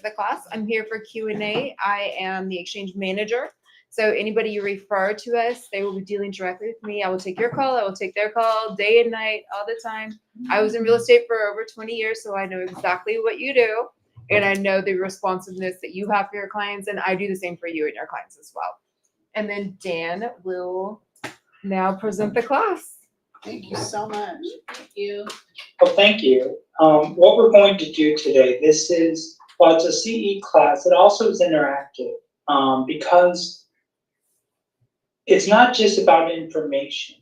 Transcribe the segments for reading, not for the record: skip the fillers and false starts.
the class. I'm here for Q&A. I am the exchange manager. So anybody you refer to us, they will be dealing directly with me. I will take your call. I will take their call day and night, all the time. I was in real estate for over 20 years, so I know exactly what you do. And I know the responsiveness that you have for your clients, and I do the same for you and your clients as well. And then Dan will now present the class. Thank you so much. Thank you. Well, thank you. What we're going to do today, this is, well, it's a CE class. It also is interactive because it's not just about information.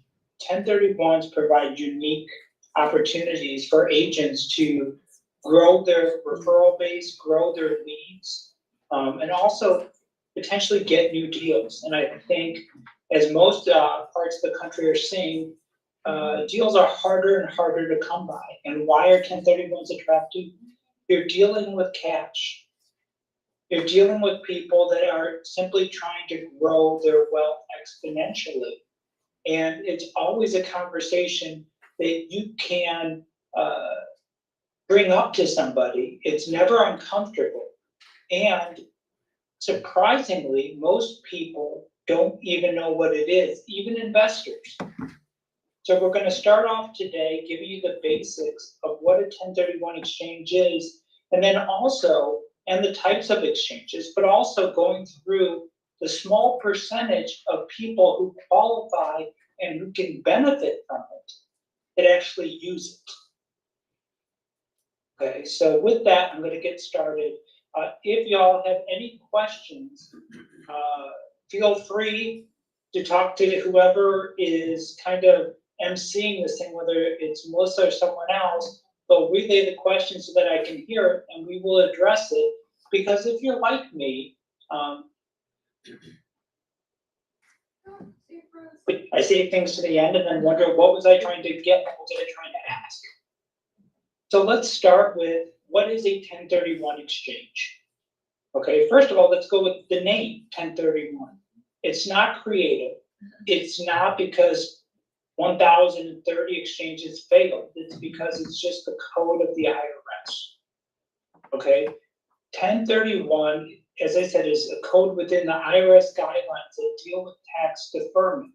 1031s provide unique opportunities for agents to grow their referral base, grow their leads, and also potentially get new deals. And I think, as most parts of the country are seeing, deals are harder and harder to come by. And why are 1031s attractive? You're dealing with cash. You're dealing with people that are simply trying to grow their wealth exponentially. And it's always a conversation that you can bring up to somebody. It's never uncomfortable. And surprisingly, most people don't even know what it is, even investors. So we're going to start off today giving you the basics of what a 1031 exchange is, and then also, and the types of exchanges, but also going through the small percentage of people who qualify and who can benefit from it that actually use it. Okay, so with that, I'm going to get started. If y'all have any questions, feel free to talk to whoever is kind of emceeing this thing, whether it's Melissa or someone else. They'll relay the question so that I can hear it, and we will address it. Because if you're like me, I say things to the end and then wonder, what was I trying to get? What was I trying to ask? So let's start with, what is a 1031 exchange? Okay, first of all, let's go with the name 1031. It's not creative. It's not because 1,030 exchanges failed. It's because it's just the code of the IRS. Okay, 1031, as I said, is a code within the IRS guidelines that deal with tax deferment.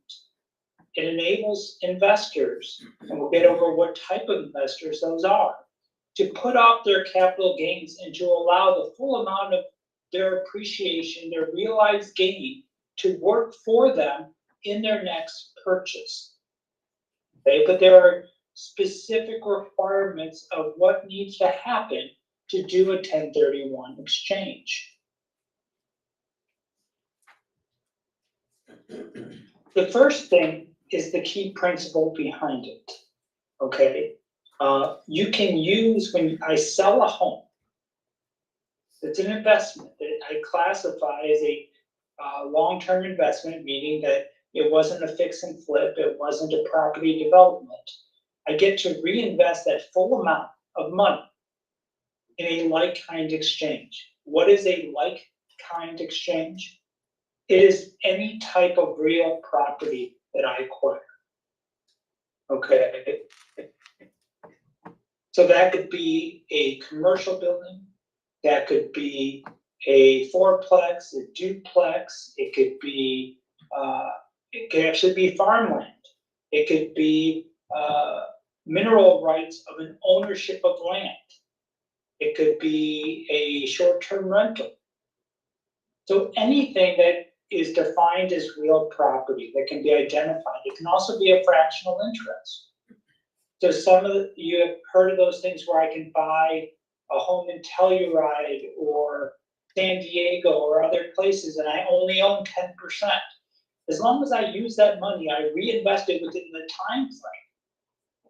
It enables investors, and we'll get over what type of investors those are, to put off their capital gains and to allow the full amount of their appreciation, their realized gain, to work for them in their next purchase. Okay, but there are specific requirements of what needs to happen to do a 1031 exchange. The first thing is the key principle behind it. Okay, you can use, when I sell a home, it's an investment that I classify as a long-term investment, meaning that it wasn't a fix and flip, it wasn't a property development. I get to reinvest that full amount of money in a like-kind exchange. What is a like-kind exchange? It is any type of real property that I acquire. Okay. So that could be a commercial building, that could be a fourplex, a duplex, it could be, it could actually be farmland. It could be mineral rights of an ownership of land. It could be a short-term rental. So anything that is defined as real property that can be identified. It can also be a fractional interest. So some of you have heard of those things where I can buy a home in Telluride or San Diego or other places, and I only own 10%. As long as I use that money, I reinvest it within the time frame,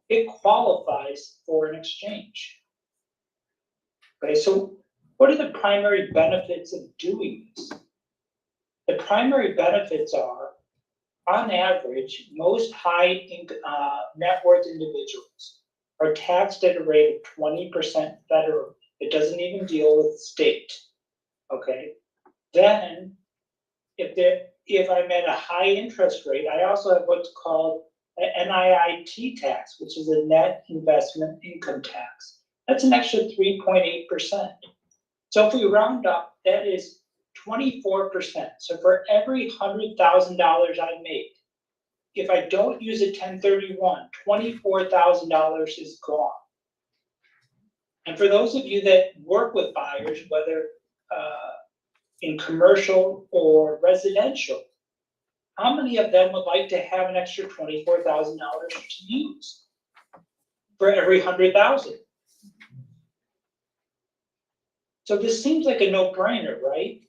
it qualifies for an exchange. Okay, so what are the primary benefits of doing this? The primary benefits are, on average, most high net worth individuals are taxed at a rate of 20% federally. It doesn't even deal with state. Okay, then if I'm at a high interest rate, I also have what's called an NIIT tax, which is a net investment income tax. That's an extra 3.8%. So if we round up, that is 24%. So for every $100,000 I make, if I don't use a 1031, $24,000 is gone. And for those of you that work with buyers, whether in commercial or residential, how many of them would like to have an extra $24,000 to use for every 100,000? So this seems like a no-brainer, right?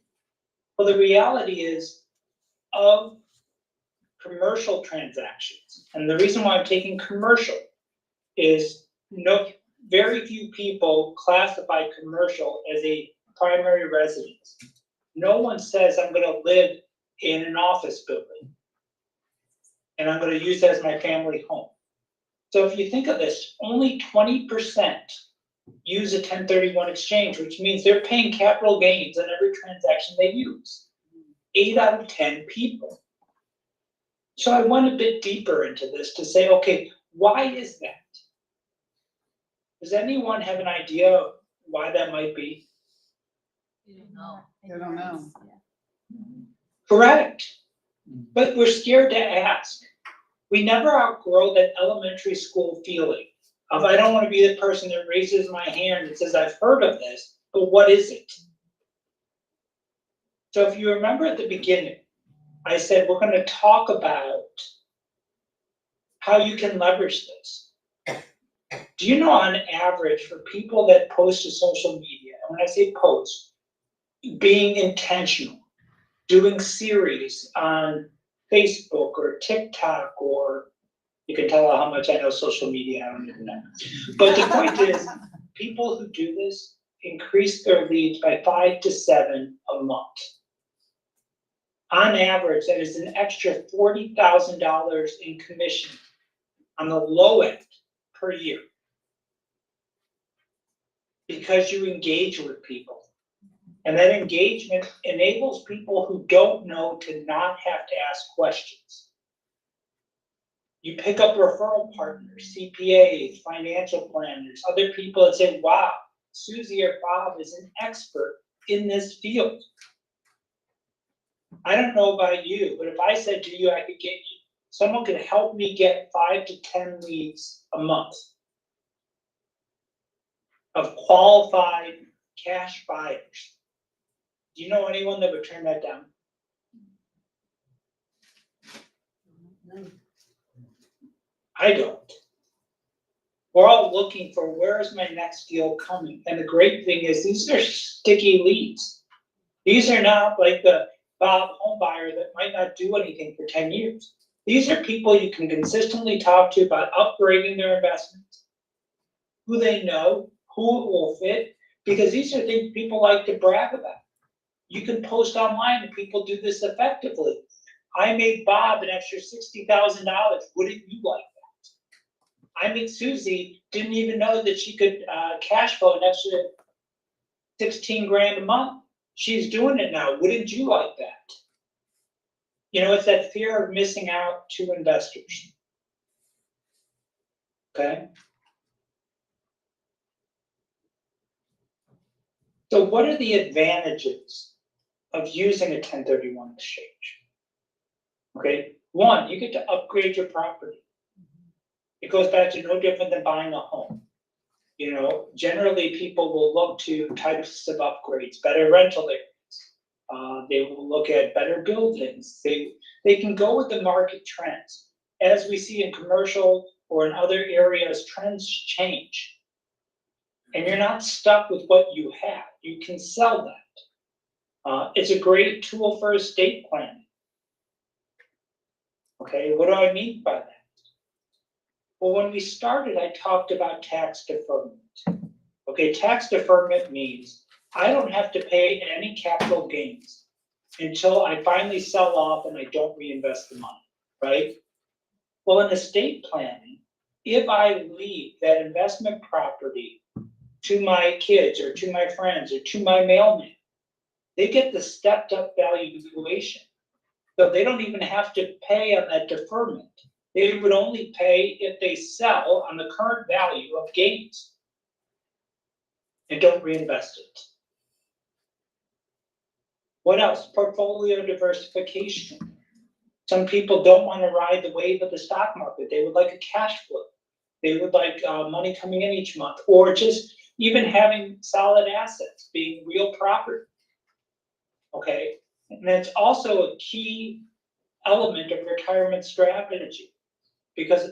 Well, the reality is of commercial transactions, and the reason why I'm taking commercial is very few people classify commercial as a primary residence. No one says I'm gonna live in an office building and I'm gonna use that as my family home. So if you think of this, only 20% use a 1031 exchange, which means they're paying capital gains on every transaction they use. 8 out of 10 people. So I went a bit deeper into this to say, okay, why is that? Does anyone have an idea of why that might be? I don't know. Correct. But we're scared to ask. We never outgrow that elementary school feeling of I don't want to be the person that raises my hand and says, I've heard of this, but what is it? So if you remember at the beginning, I said we're going to talk about how you can leverage this. Do you know on average for people that post to social media, and when I say post, being intentional, doing series on Facebook or TikTok, or you can tell how much I know social media, I don't even know. But the point is, people who do this increase their leads by 5 to 7 a month. On average, that is an extra $40,000 in commission on the low end per year. Because you engage with people. And that engagement enables people who don't know to not have to ask questions. You pick up referral partners, CPAs, financial planners, other people that say, wow, Susie or Bob is an expert in this field. I don't know about you, but if I said to you, I could get you, someone could help me get 5 to 10 leads a month of qualified cash buyers. Do you know anyone that would turn that down? I don't. We're all looking for where is my next deal coming? And the great thing is these are sticky leads. These are not like the Bob home buyer that might not do anything for 10 years. These are people you can consistently talk to about upgrading their investments, who they know, who it will fit, because these are things people like to brag about. You can post online and people do this effectively. I made Bob an extra $60,000. Wouldn't you like that? I made Susie, didn't even know that she could cash flow an extra 16 grand a month. She's doing it now. Wouldn't you like that? You know, it's that fear of missing out to investors. Okay? So what are the advantages of using a 1031 exchange? Okay, one, you get to upgrade your property. It goes back to no different than buying a home. You know, generally people will look to types of upgrades, better rental areas. They will look at better buildings. They can go with the market trends. As we see in commercial or in other areas, trends change. And you're not stuck with what you have. You can sell that. It's a great tool for estate planning. Okay, what do I mean by that? Well, when we started, I talked about tax deferment. Okay, tax deferment means I don't have to pay any capital gains until I finally sell off and I don't reinvest the money, right? Well, in estate planning, if I leave that investment property to my kids or to my friends or to my mailman, they get the stepped up valuation. So they don't even have to pay on that deferment. They would only pay if they sell on the current value of gains and don't reinvest it. What else? Portfolio diversification. Some people don't want to ride the wave of the stock market. They would like a cash flow. They would like money coming in each month, or just even having solid assets, being real property. Okay, and that's also a key element of retirement strategy, because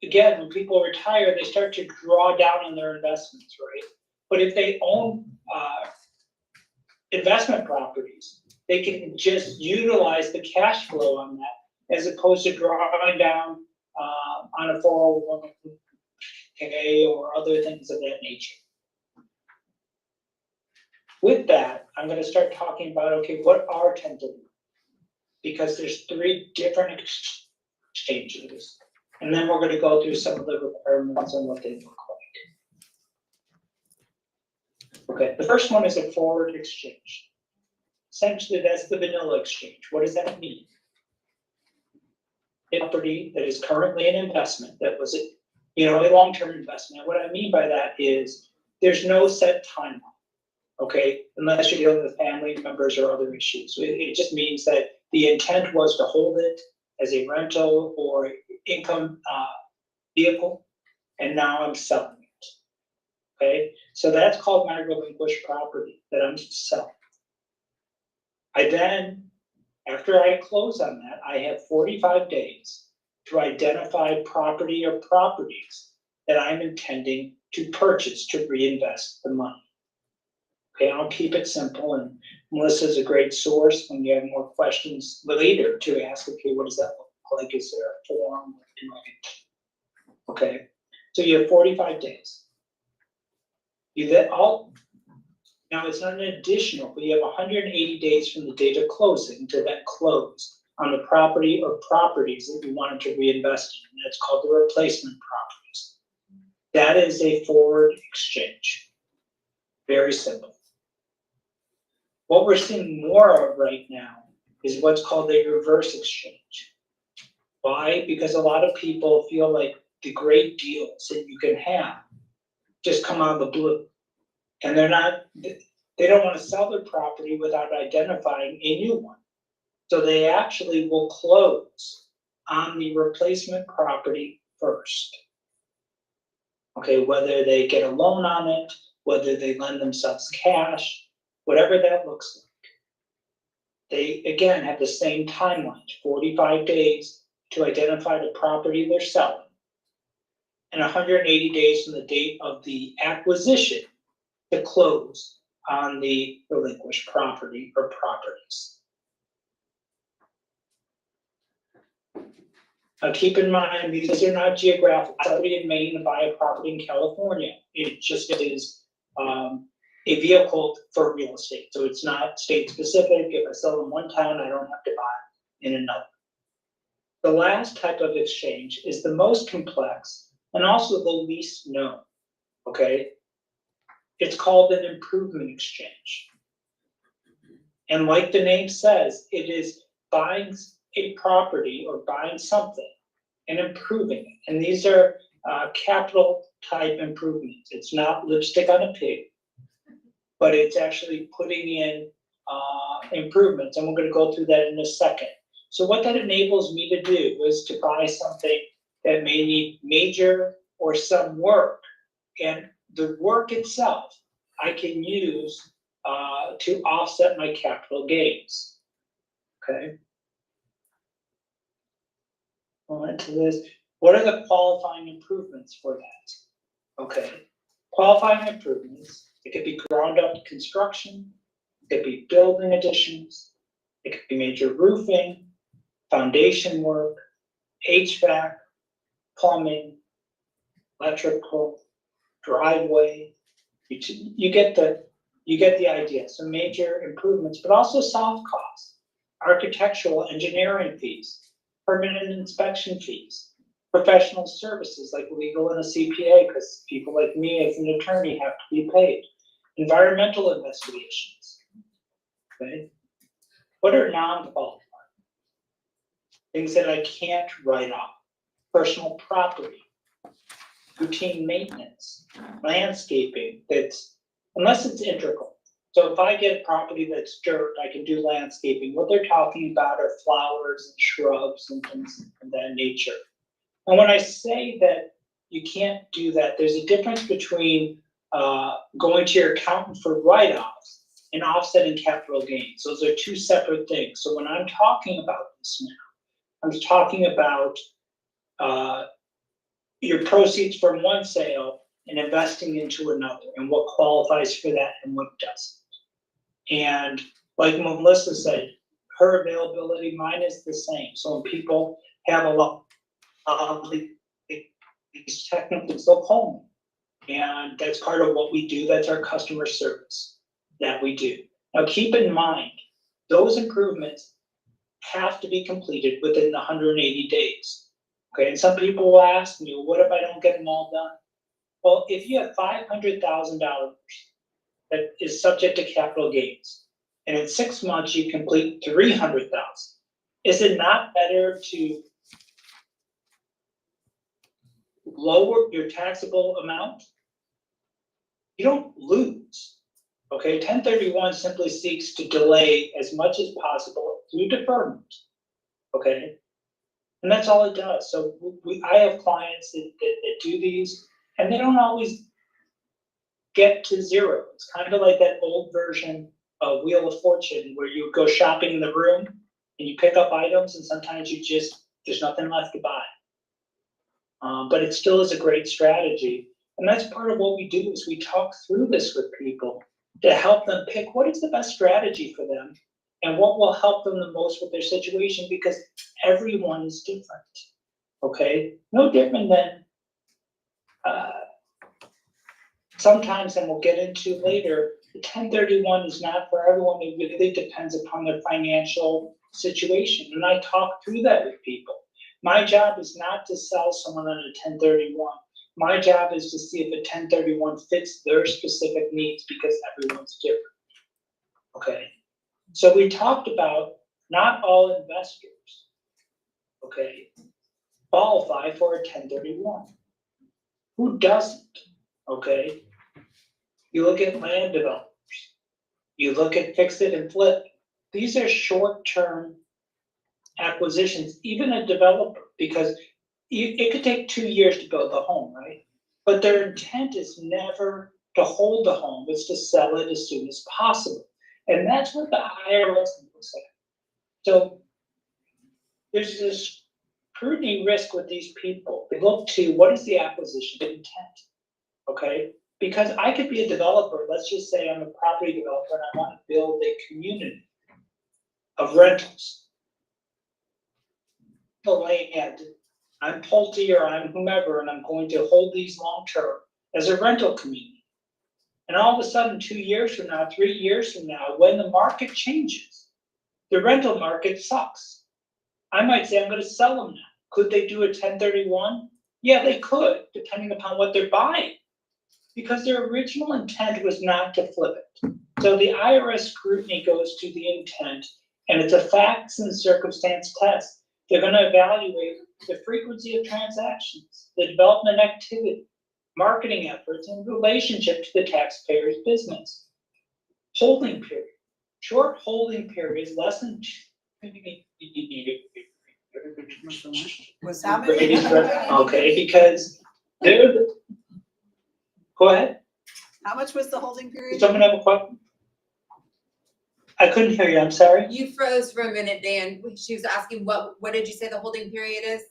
again, when people retire, they start to draw down on their investments, right? But if they own investment properties, they can just utilize the cash flow on that, as opposed to drawing down on a 401k or other things of that nature. With that, I'm gonna start talking about, okay, what are 1031? Because there's 3 different exchanges, and then we're gonna go through some of the requirements and what they look like. Okay, the first one is a forward exchange. Essentially, that's the vanilla exchange. What does that mean? A property that is currently an investment that was a long-term investment. What I mean by that is there's no set timeline, okay, unless you're dealing with family members or other issues. It just means that the intent was to hold it as a rental or income vehicle, and now I'm selling it. Okay, so that's called my relinquished property that I'm selling. I then, after I close on that, I have 45 days to identify property or properties that I'm intending to purchase to reinvest the money. Okay, I'll keep it simple, and Melissa's a great source when you have more questions later to ask, okay, what does that look like? Is there a form? Okay, so you have 45 days. Now it's not an additional, but you have 180 days from the date of closing to then close on the property or properties that you wanted to reinvest in. That's called the replacement properties. That is a forward exchange. Very simple. What we're seeing more of right now is what's called a reverse exchange. Why? Because a lot of people feel like the great deals that you can have just come out of the blue. And they don't want to sell their property without identifying a new one. So they actually will close on the replacement property first. Okay, whether they get a loan on it, whether they lend themselves cash, whatever that looks like. They, again, have the same timeline, 45 days to identify the property they're selling, and 180 days from the date of the acquisition to close on the relinquished property or properties. Now keep in mind, these are not geographic. Somebody in Maine to buy a property in California. It just is a vehicle for real estate. So it's not state specific. If I sell in one town, I don't have to buy in another. The last type of exchange is the most complex and also the least known, okay? It's called an improvement exchange. And like the name says, it is buying a property or buying something and improving it. And these are capital type improvements. It's not lipstick on a pig, but it's actually putting in improvements. And we're going to go through that in a second. So what that enables me to do is to buy something that may need major or some work. And the work itself, I can use to offset my capital gains. Okay. Go into this. What are the qualifying improvements for that? Okay. Qualifying improvements, it could be ground up construction, it could be building additions, it could be major roofing, foundation work, HVAC, plumbing, electrical, driveway. You get the idea. So major improvements, but also soft costs, architectural engineering fees, permanent inspection fees, professional services like legal and a CPA, because people like me as an attorney have to be paid, environmental investigations. Okay. What are non-qualified? Things that I can't write off. Personal property, routine maintenance, landscaping, that's, unless it's integral. So if I get a property that's dirt, I can do landscaping. What they're talking about are flowers and shrubs and things of that nature. And when I say that you can't do that, there's a difference between going to your accountant for write-offs and offsetting capital gains. Those are two separate things. So when I'm talking about this now, I'm talking about your proceeds from one sale and investing into another, and what qualifies for that and what doesn't. And like Melissa said, her availability, mine is the same. So when people have a lot of these technicals, they'll call me. And that's part of what we do. That's our customer service that we do. Now, keep in mind, those improvements have to be completed within the 180 days. Okay, and some people will ask me, well, what if I don't get them all done? Well, if you have $500,000 that is subject to capital gains, and in 6 months you complete 300,000, is it not better to lower your taxable amount? You don't lose. Okay, 1031 simply seeks to delay as much as possible through deferment. Okay, and that's all it does. So I have clients that do these, and they don't always get to zero. It's kind of like that old version of Wheel of Fortune where you go shopping in the room and you pick up items, and sometimes there's nothing left to buy. But it still is a great strategy. And that's part of what we do is we talk through this with people to help them pick what is the best strategy for them and what will help them the most with their situation, because everyone is different. Okay? No different than sometimes, and we'll get into later, the 1031 is not for everyone. It really depends upon their financial situation. And I talk through that with people. My job is not to sell someone on a 1031. My job is to see if a 1031 fits their specific needs, because everyone's different. Okay. So we talked about not all investors, okay, qualify for a 1031. Who doesn't? Okay. You look at land developers. You look at fix it and flip. These are short-term acquisitions, even a developer, because it could take 2 years to build a home, right? But their intent is never to hold the home, it's to sell it as soon as possible. And that's what the IRS looks at. So there's this scrutiny risk with these people. They look to what is the acquisition intent, okay? Because I could be a developer, let's just say I'm a property developer and I want to build a community of rentals. The land, I'm Pulte or I'm whomever, and I'm going to hold these long-term as a rental community. And all of a sudden, 2 years from now, 3 years from now, when the market changes, the rental market sucks. I might say, I'm gonna sell them now. Could they do a 1031? Yeah, they could, depending upon what they're buying, because their original intent was not to flip it. So the IRS scrutiny goes to the intent, and it's a facts and circumstance test. They're gonna evaluate the frequency of transactions, the development activity, marketing efforts, and relationship to the taxpayer's business. Holding period. Short holding periods, less than Was how many? okay, because they're go ahead. How much was the holding period? Does someone have a question? I couldn't hear you, I'm sorry. You froze for a minute, Dan. She was asking what did you say the holding period is?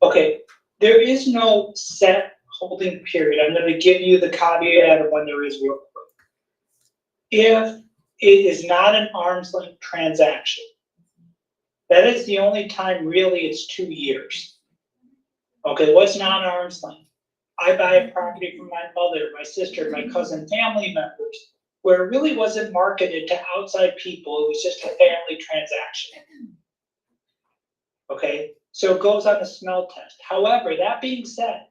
Okay, there is no set holding period. I'm gonna give you the caveat of when there is real quick. If it is not an arm's length transaction, that is the only time really it's 2 years. Okay, what's not arm's length? I buy a property from my mother, my sister, my cousin, family members, where it really wasn't marketed to outside people, it was just a family transaction. Okay, so it goes on a smell test. However, that being said,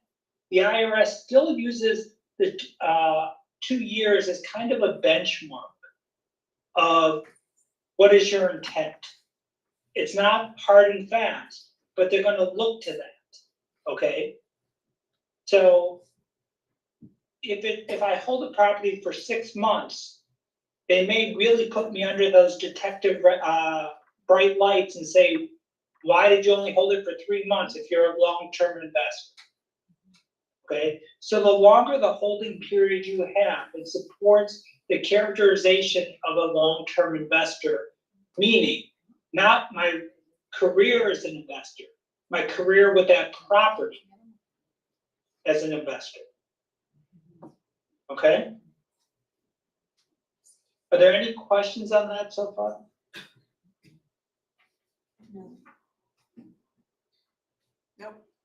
the IRS still uses the 2 years as kind of a benchmark of what is your intent. It's not hard and fast, but they're gonna look to that, okay? So if I hold a property for 6 months they may really put me under those detective, bright lights and say, why did you only hold it for 3 months if you're a long-term investor? Okay, so the longer the holding period you have, it supports the characterization of a long-term investor, meaning not my career as an investor, my career with that property as an investor. Okay? Are there any questions on that so far?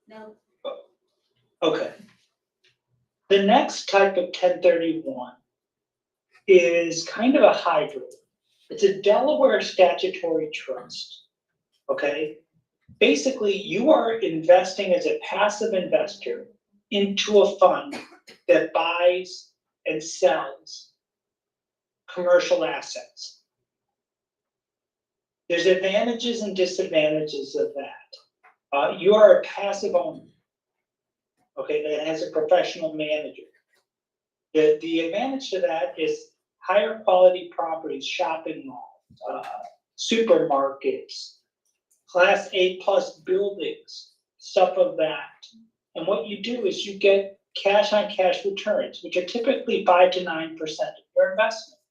No. Okay. The next type of 1031 is kind of a hybrid. It's a Delaware statutory trust. Okay? Basically, you are investing as a passive investor into a fund that buys and sells commercial assets. There's advantages and disadvantages of that. You are a passive owner, okay, that has a professional manager. The advantage to that is higher quality properties, shopping malls, supermarkets, Class A plus buildings, stuff of that. And what you do is you get cash on cash returns, which are typically 5 to 9% of your investment.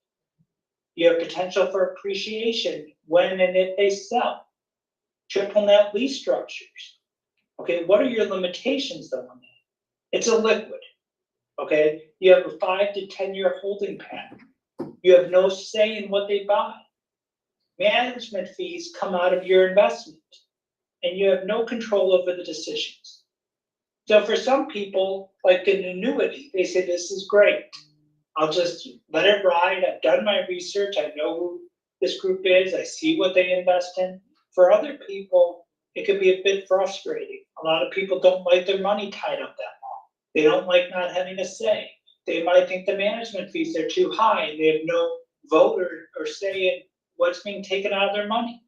You have potential for appreciation when and if they sell. Triple net lease structures. Okay, what are your limitations though on that? It's a liquid. Okay, you have a 5 to 10 year holding pattern. You have no say in what they buy. Management fees come out of your investment, and you have no control over the decisions. So for some people, like an annuity, they say, this is great. I'll just let it ride. I've done my research. I know who this group is. I see what they invest in. For other people, it could be a bit frustrating. A lot of people don't like their money tied up that long. They don't like not having a say. They might think the management fees are too high and they have no vote or say in what's being taken out of their money.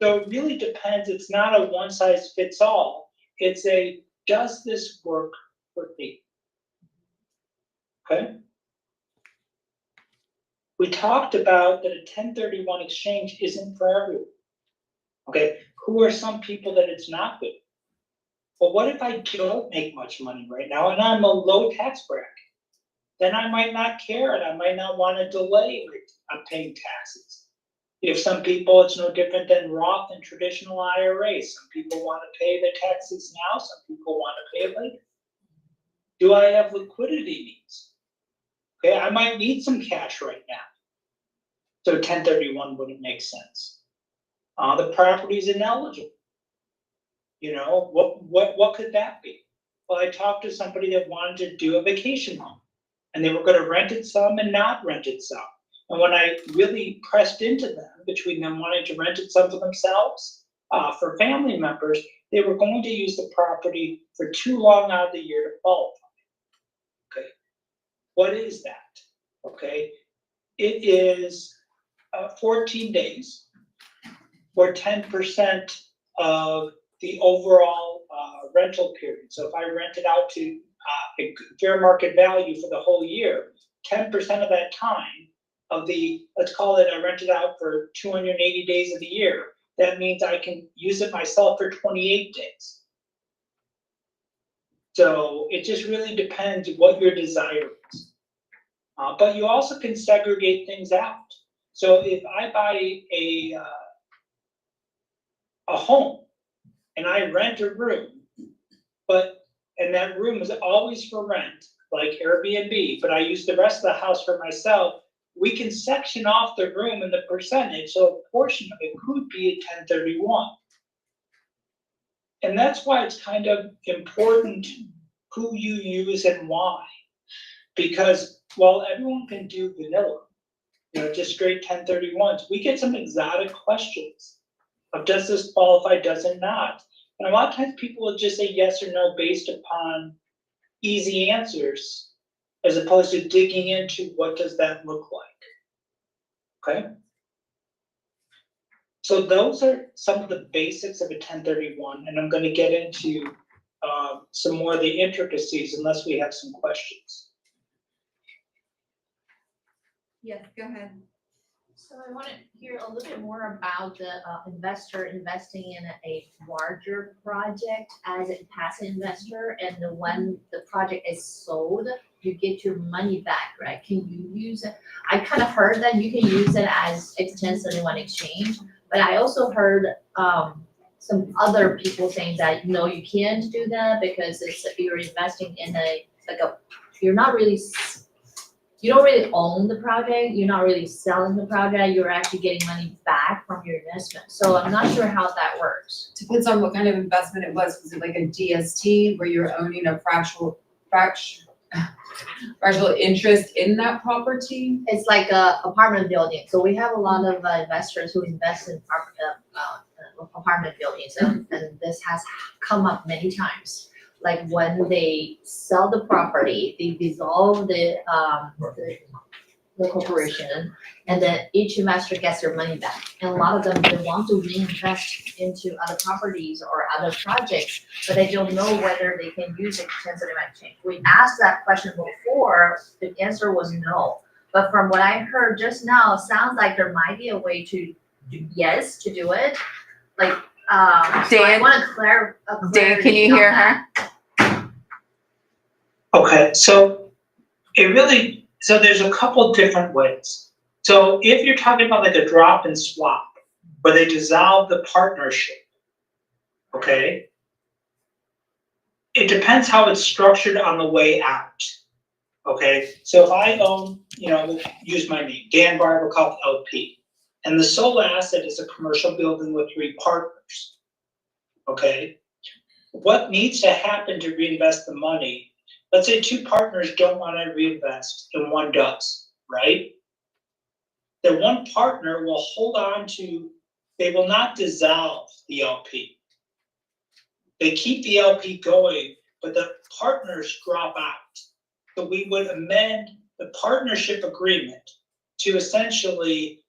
So it really depends. It's not a one size fits all. It's a, does this work for me? Okay. We talked about that a 1031 exchange isn't for everyone. Okay, who are some people that it's not good? Well, what if I don't make much money right now and I'm a low tax bracket? Then I might not care and I might not want to delay on paying taxes. If some people, it's no different than Roth and traditional IRAs. Some people want to pay their taxes now, some people want to pay it later. Do I have liquidity needs? Okay, I might need some cash right now. So 1031 wouldn't make sense. The property is ineligible. You know, what could that be? Well, I talked to somebody that wanted to do a vacation home, and they were going to rent it some and not rent it some. And when I really pressed into them, between them wanting to rent it some for themselves, for family members, they were going to use the property for too long out of the year to qualify. Okay, what is that? Okay, it is 14 days or 10% of the overall rental period. So if I rent it out to a fair market value for the whole year, 10% of that time of the, let's call it, I rent it out for 280 days of the year. That means I can use it myself for 28 days. So it just really depends what your desire is. But you also can segregate things out. So if I buy a home and I rent a room, and that room is always for rent, like Airbnb, but I use the rest of the house for myself, we can section off the room and the percentage, so a portion of it could be a 1031. And that's why it's kind of important who you use and why. Because while everyone can do vanilla, you know, just straight 1031s, we get some exotic questions of does this qualify, does it not? And a lot of times people will just say yes or no based upon easy answers, as opposed to digging into what does that look like. Okay? So those are some of the basics of a 1031, and I'm going to get into some more of the intricacies unless we have some questions. Yes, go ahead. So I want to hear a little bit more about the investor investing in a larger project as a passive investor, and then when the project is sold, you get your money back, right? Can you use it? I kind of heard that you can use it as exchange one exchange, but I also heard some other people saying that no, you can't do that because you're investing in you're not really. You don't really own the project, you're not really selling the project, you're actually getting money back from your investment. So I'm not sure how that works. Depends on what kind of investment it was. Was it like a DST where you're owning a fractional interest in that property? It's like a apartment building, so we have a lot of investors who invest in apartment buildings, and this has come up many times. Like when they sell the property, they dissolve the corporation, and then each investor gets their money back. And a lot of them, they want to reinvest into other properties or other projects, but they don't know whether they can use extensive exchange. We asked that question before, the answer was no. But from what I heard just now, it sounds like there might be a way to do it. Like, so I Dan? want to clarify. Dan, can you hear her? Okay, so there's a couple different ways. So if you're talking about like a drop and swap, where they dissolve the partnership, okay? It depends how it's structured on the way out, okay? So if I own, use my name, Dan Barbakoff LP, and the sole asset is a commercial building with 3 partners, okay? What needs to happen to reinvest the money? Let's say 2 partners don't want to reinvest and one does, right? The one partner will hold on to, they will not dissolve the LP. They keep the LP going, but the partners drop out. So we would amend the partnership agreement to essentially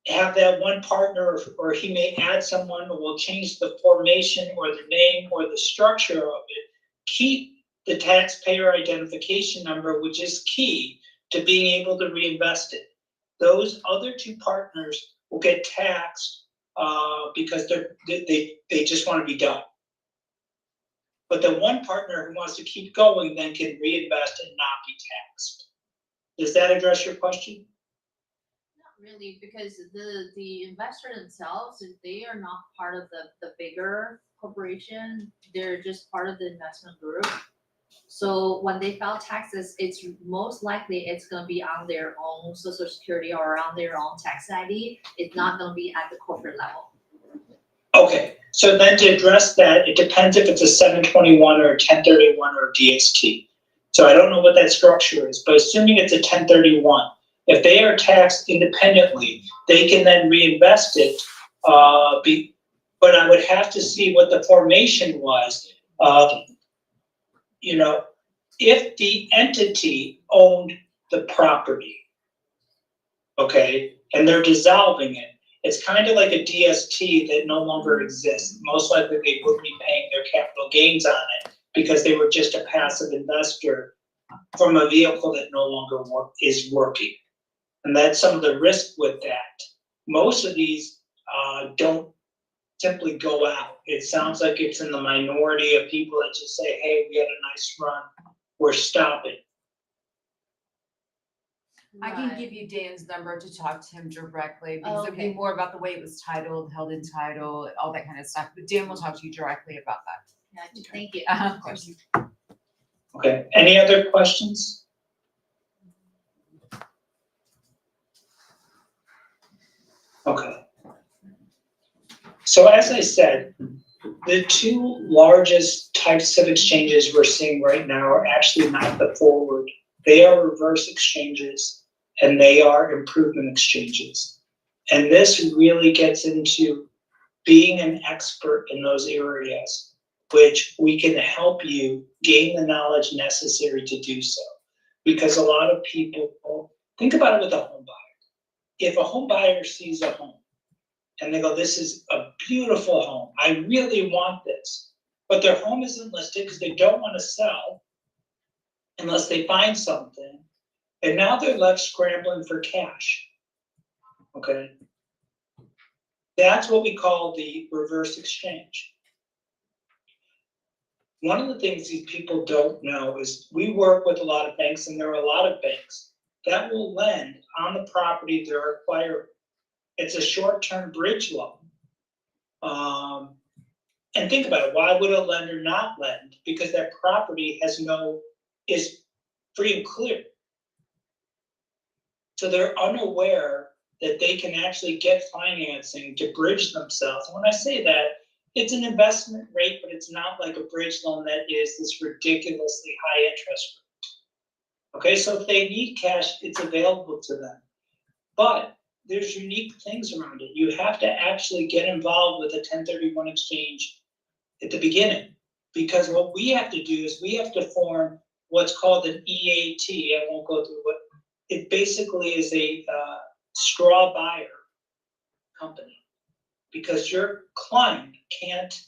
have that one partner, or he may add someone, or we'll change the formation or the name or the structure of it, keep the taxpayer identification number, which is key to being able to reinvest it. Those other 2 partners will get taxed because they just want to be done. But the one partner who wants to keep going then can reinvest and not be taxed. Does that address your question? Really, because the investor themselves, if they are not part of the bigger corporation, they're just part of the investment group. So when they file taxes, it's most likely it's gonna be on their own social security or on their own tax ID. It's not gonna be at the corporate level. Okay, so then to address that, it depends if it's a 721 or a 1031 or a DST. So I don't know what that structure is, but assuming it's a 1031, if they are taxed independently, they can then reinvest it. But I would have to see what the formation was. If the entity owned the property, okay, and they're dissolving it, it's kind of like a DST that no longer exists. Most likely they wouldn't be paying their capital gains on it because they were just a passive investor from a vehicle that no longer is working. And that's some of the risk with that. Most of these don't simply go out. It sounds like it's in the minority of people that just say, hey, we had a nice run, we're stopping. I can give you Dan's number to talk to him directly because it'd be Okay. more about the way it was titled, held in title, all that kind of stuff. But Dan will talk to you directly about that. Yeah, thank you. Of course. Okay, any other questions? Okay. So as I said, the 2 largest types of exchanges we're seeing right now are actually not the forward. They are reverse exchanges and they are improvement exchanges. And this really gets into being an expert in those areas, which we can help you gain the knowledge necessary to do so. Because a lot of people, think about it with a home buyer. If a home buyer sees a home and they go, this is a beautiful home, I really want this, but their home isn't listed because they don't want to sell unless they find something, And now they're left scrambling for cash. Okay? That's what we call the reverse exchange. One of the things these people don't know is we work with a lot of banks, and there are a lot of banks that will lend on the property they're acquiring. It's a short-term bridge loan. And think about it, why would a lender not lend? Because that property is free and clear. So they're unaware that they can actually get financing to bridge themselves. And when I say that, it's an investment rate, but it's not like a bridge loan that is this ridiculously high interest rate. Okay, so if they need cash, it's available to them. But there's unique things around it. You have to actually get involved with a 1031 exchange at the beginning. Because what we have to do is we have to form what's called an EAT. I won't go through what, it basically is a straw buyer company. Because your client can't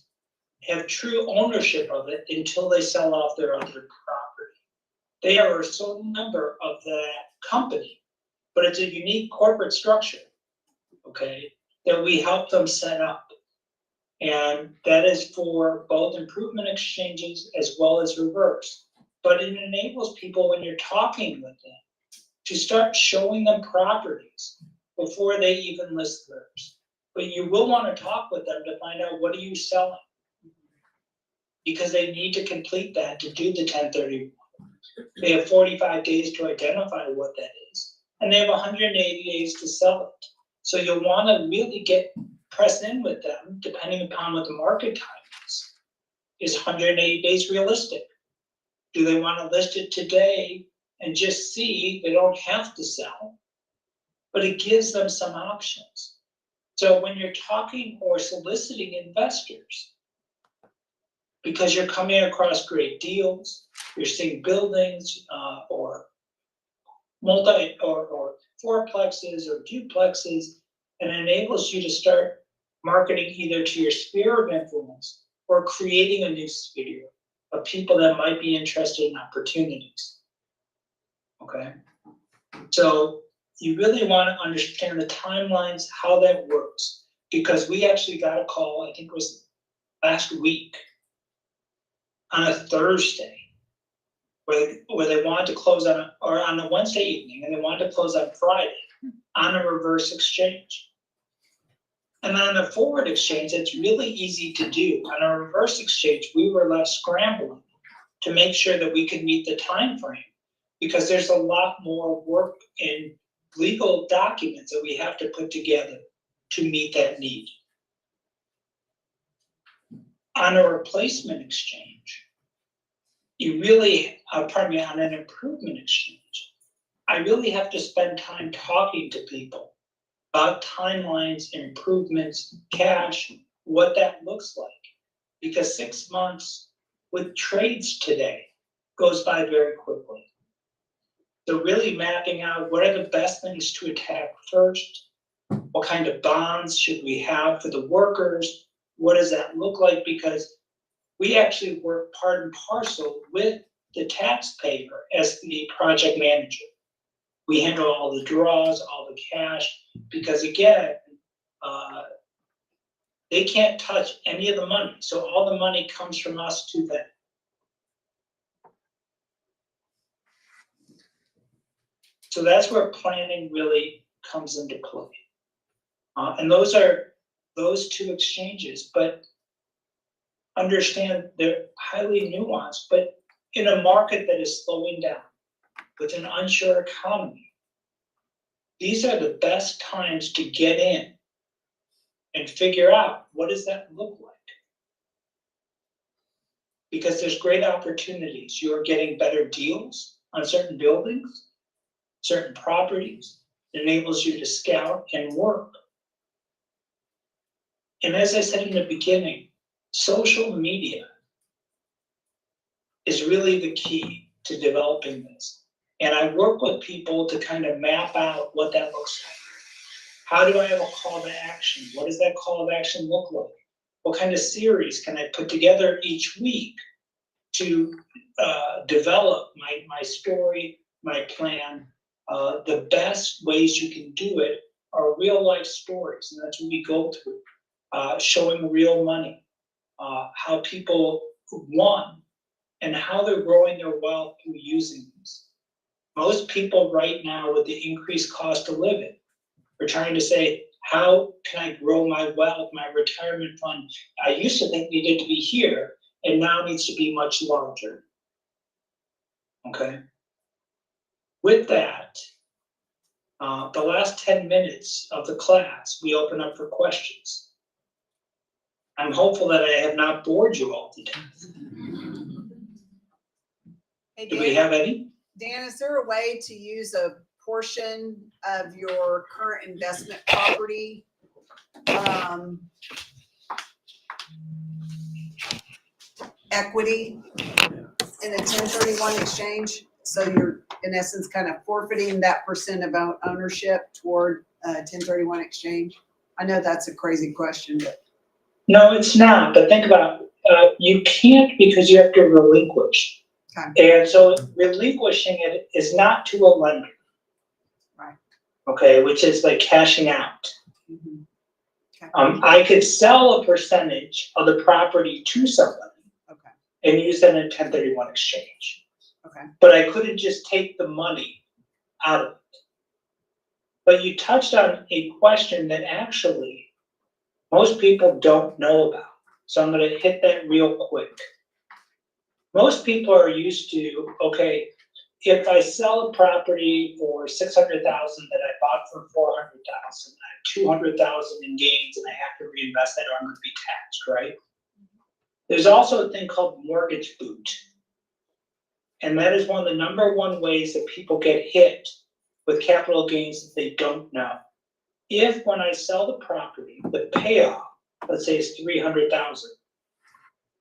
have true ownership of it until they sell off their other property. They are a sole member of that company, but it's a unique corporate structure, okay, that we help them set up. And that is for both improvement exchanges as well as reverse. But it enables people, when you're talking with them, to start showing them properties before they even list theirs. But you will want to talk with them to find out, what are you selling? Because they need to complete that to do the 1031. They have 45 days to identify what that is, and they have 180 days to sell it. So you'll want to really press in with them, depending upon what the market time is. Is 180 days realistic? Do they want to list it today and just see they don't have to sell? But it gives them some options. So when you're talking or soliciting investors, because you're coming across great deals, you're seeing buildings or or fourplexes or duplexes, and it enables you to start marketing either to your sphere of influence or creating a new sphere of people that might be interested in opportunities. Okay? So you really want to understand the timelines, how that works, because we actually got a call, I think it was last week, on a Thursday, where they wanted to close on a Wednesday evening, and they wanted to close on Friday on a reverse exchange. And on a forward exchange, it's really easy to do. On a reverse exchange, we were left scrambling to make sure that we could meet the time frame, because there's a lot more work in legal documents that we have to put together to meet that need. On a replacement exchange, you really, on an improvement exchange, I really have to spend time talking to people about timelines, improvements, cash, what that looks like. Because 6 months with trades today goes by very quickly. So really mapping out what are the best things to attack first, what kind of bonds should we have for the workers, what does that look like? Because we actually work part and parcel with the taxpayer as the project manager. We handle all the draws, all the cash, because again, they can't touch any of the money. So all the money comes from us to them. So that's where planning really comes into play. And those are those two exchanges, but understand they're highly nuanced, but in a market that is slowing down with an unsure economy, these are the best times to get in and figure out, what does that look like? Because there's great opportunities. You're getting better deals on certain buildings, certain properties. It enables you to scout and work. And as I said in the beginning, social media is really the key to developing this. And I work with people to kind of map out what that looks like. How do I have a call to action? What does that call to action look like? What kind of series can I put together each week to develop my story, my plan, the best ways you can do it are real life stories, and that's what we go through. Showing real money, how people won, and how they're growing their wealth through using these. Most people right now with the increased cost of living are trying to say, how can I grow my wealth, my retirement fund? I used to think needed to be here, and now needs to be much larger. Okay? With that, the last 10 minutes of the class, we open up for questions. I'm hopeful that I have not bored you all to death. Hey, Do we Dan, have any? Dan, is there a way to use a portion of your current investment property? Equity in a 1031 exchange? So you're in essence kind of forfeiting that percent of ownership toward a 1031 exchange? I know that's a crazy question, but. No, it's not, but think about, you can't because you have to relinquish. Okay. And so relinquishing it is not to a lender. Right. Okay, which is like cashing out. Mhm. Okay. I could sell a percentage of the property to somebody. Okay. And use that in a 1031 exchange. Okay. But I couldn't just take the money out of it. But you touched on a question that actually most people don't know about. So I'm gonna hit that real quick. Most people are used to, okay, if I sell a property for $600,000 that I bought for $400,000, I have $200,000 in gains and I have to reinvest that or I'm gonna be taxed, right? There's also a thing called mortgage boot. And that is one of the #1 ways that people get hit with capital gains that they don't know. If when I sell the property, the payoff, let's say is $300,000.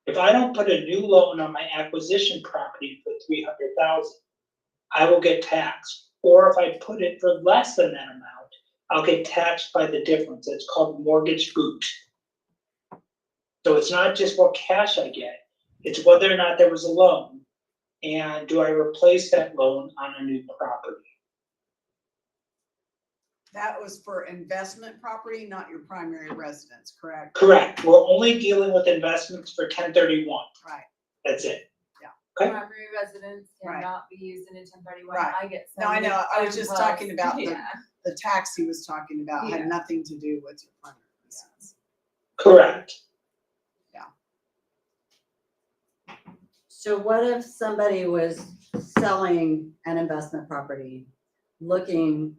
If I don't put a new loan on my acquisition property for $300,000, I will get taxed. Or if I put it for less than that amount, I'll get taxed by the difference. It's called mortgage boot. So it's not just what cash I get, it's whether or not there was a loan, and do I replace that loan on a new property? That was for investment property, not your primary residence, correct? Correct, we're only dealing with investments for 1031, Right. that's it. Okay. Primary residence Right. cannot be used in a 1031. Right. I get. No, I know. I was just 70,000 talking about Yeah. the tax he was talking about Yeah. had nothing to do with your primary residence. Correct. So what if somebody was selling an investment property, looking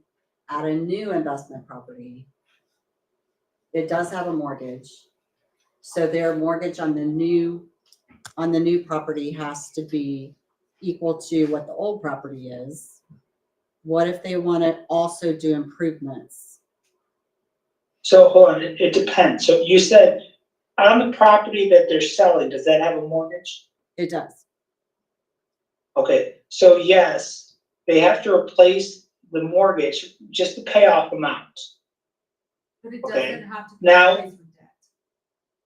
at a new investment property? It does have a mortgage, so their mortgage on the new property has to be equal to what the old property is. What if they want to also do improvements? So hold on, it depends. So you said on the property that they're selling, does that have a mortgage? It does. Okay, so yes, they have to replace the mortgage, just the payoff amount. But it Okay. doesn't have to be Now- replaced with debt.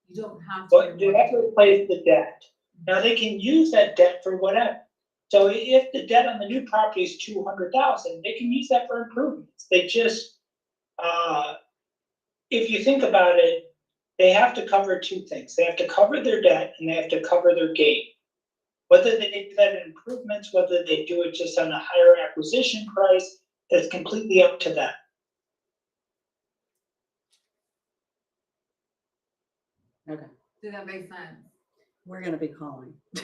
You don't have to. But they have to replace the debt. Now, they can use that debt for whatever. So if the debt on the new property is $200,000, they can use that for improvements. They just, if you think about it, they have to cover two things. They have to cover their debt and they have to cover their gain. Whether they do that in improvements, whether they do it just on a higher acquisition price, that's completely up to them. Okay, Does that make sense? we're gonna be calling. So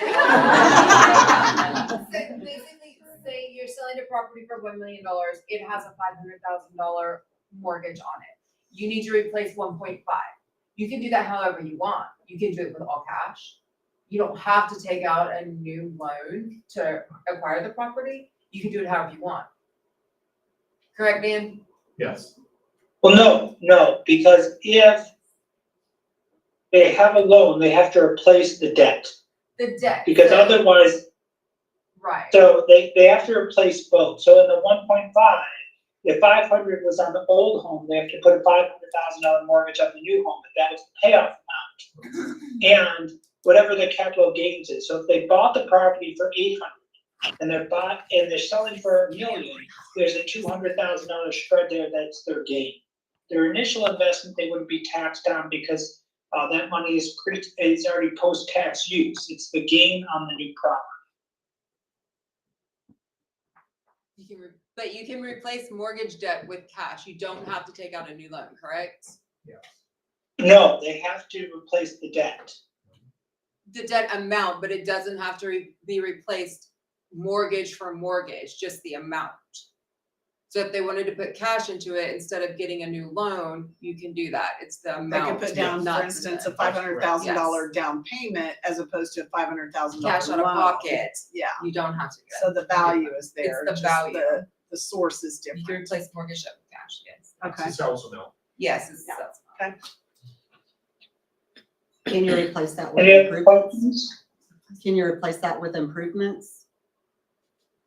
basically, say you're selling a property for $1 million, it has a $500,000 mortgage on it. You need to replace 1.5. You can do that however you want. You can do it with all cash. You don't have to take out a new loan to acquire the property. You can do it however you want. Correct, Dan? Yes. Well, no, because if they have a loan, they have to replace the debt. The debt. Because so- otherwise, Right. so they have to replace both. So in the 1.5, if 500 was on the old home, they have to put a $500,000 mortgage on the new home, but that was the payoff amount. And whatever the capital gains is. So if they bought the property for 800, and they're selling for $1 million, there's a $200,000 spread there, that's their gain. Their initial investment, they wouldn't be taxed on because that money is already post-tax use. It's the gain on the new property. But you can replace mortgage debt with cash. You don't have to take out a new loan, correct? No, they have to replace the debt. The debt amount, but it doesn't have to be replaced mortgage for mortgage, just the amount. So if they wanted to put cash into it instead of getting a new loan, you can do that. It's the They amount. could put down, not for the instance, debt. a $500,000 down payment as opposed to a $500,000 Cash out of loan. pocket. Yeah, You don't have to do so the value is there. the just value. The source is that. You can different. replace mortgage debt with cash, yes. Okay. It's also no. Yes, it's, Yeah. that's. Can you replace that with Any other improvements? questions? Can you replace that with improvements?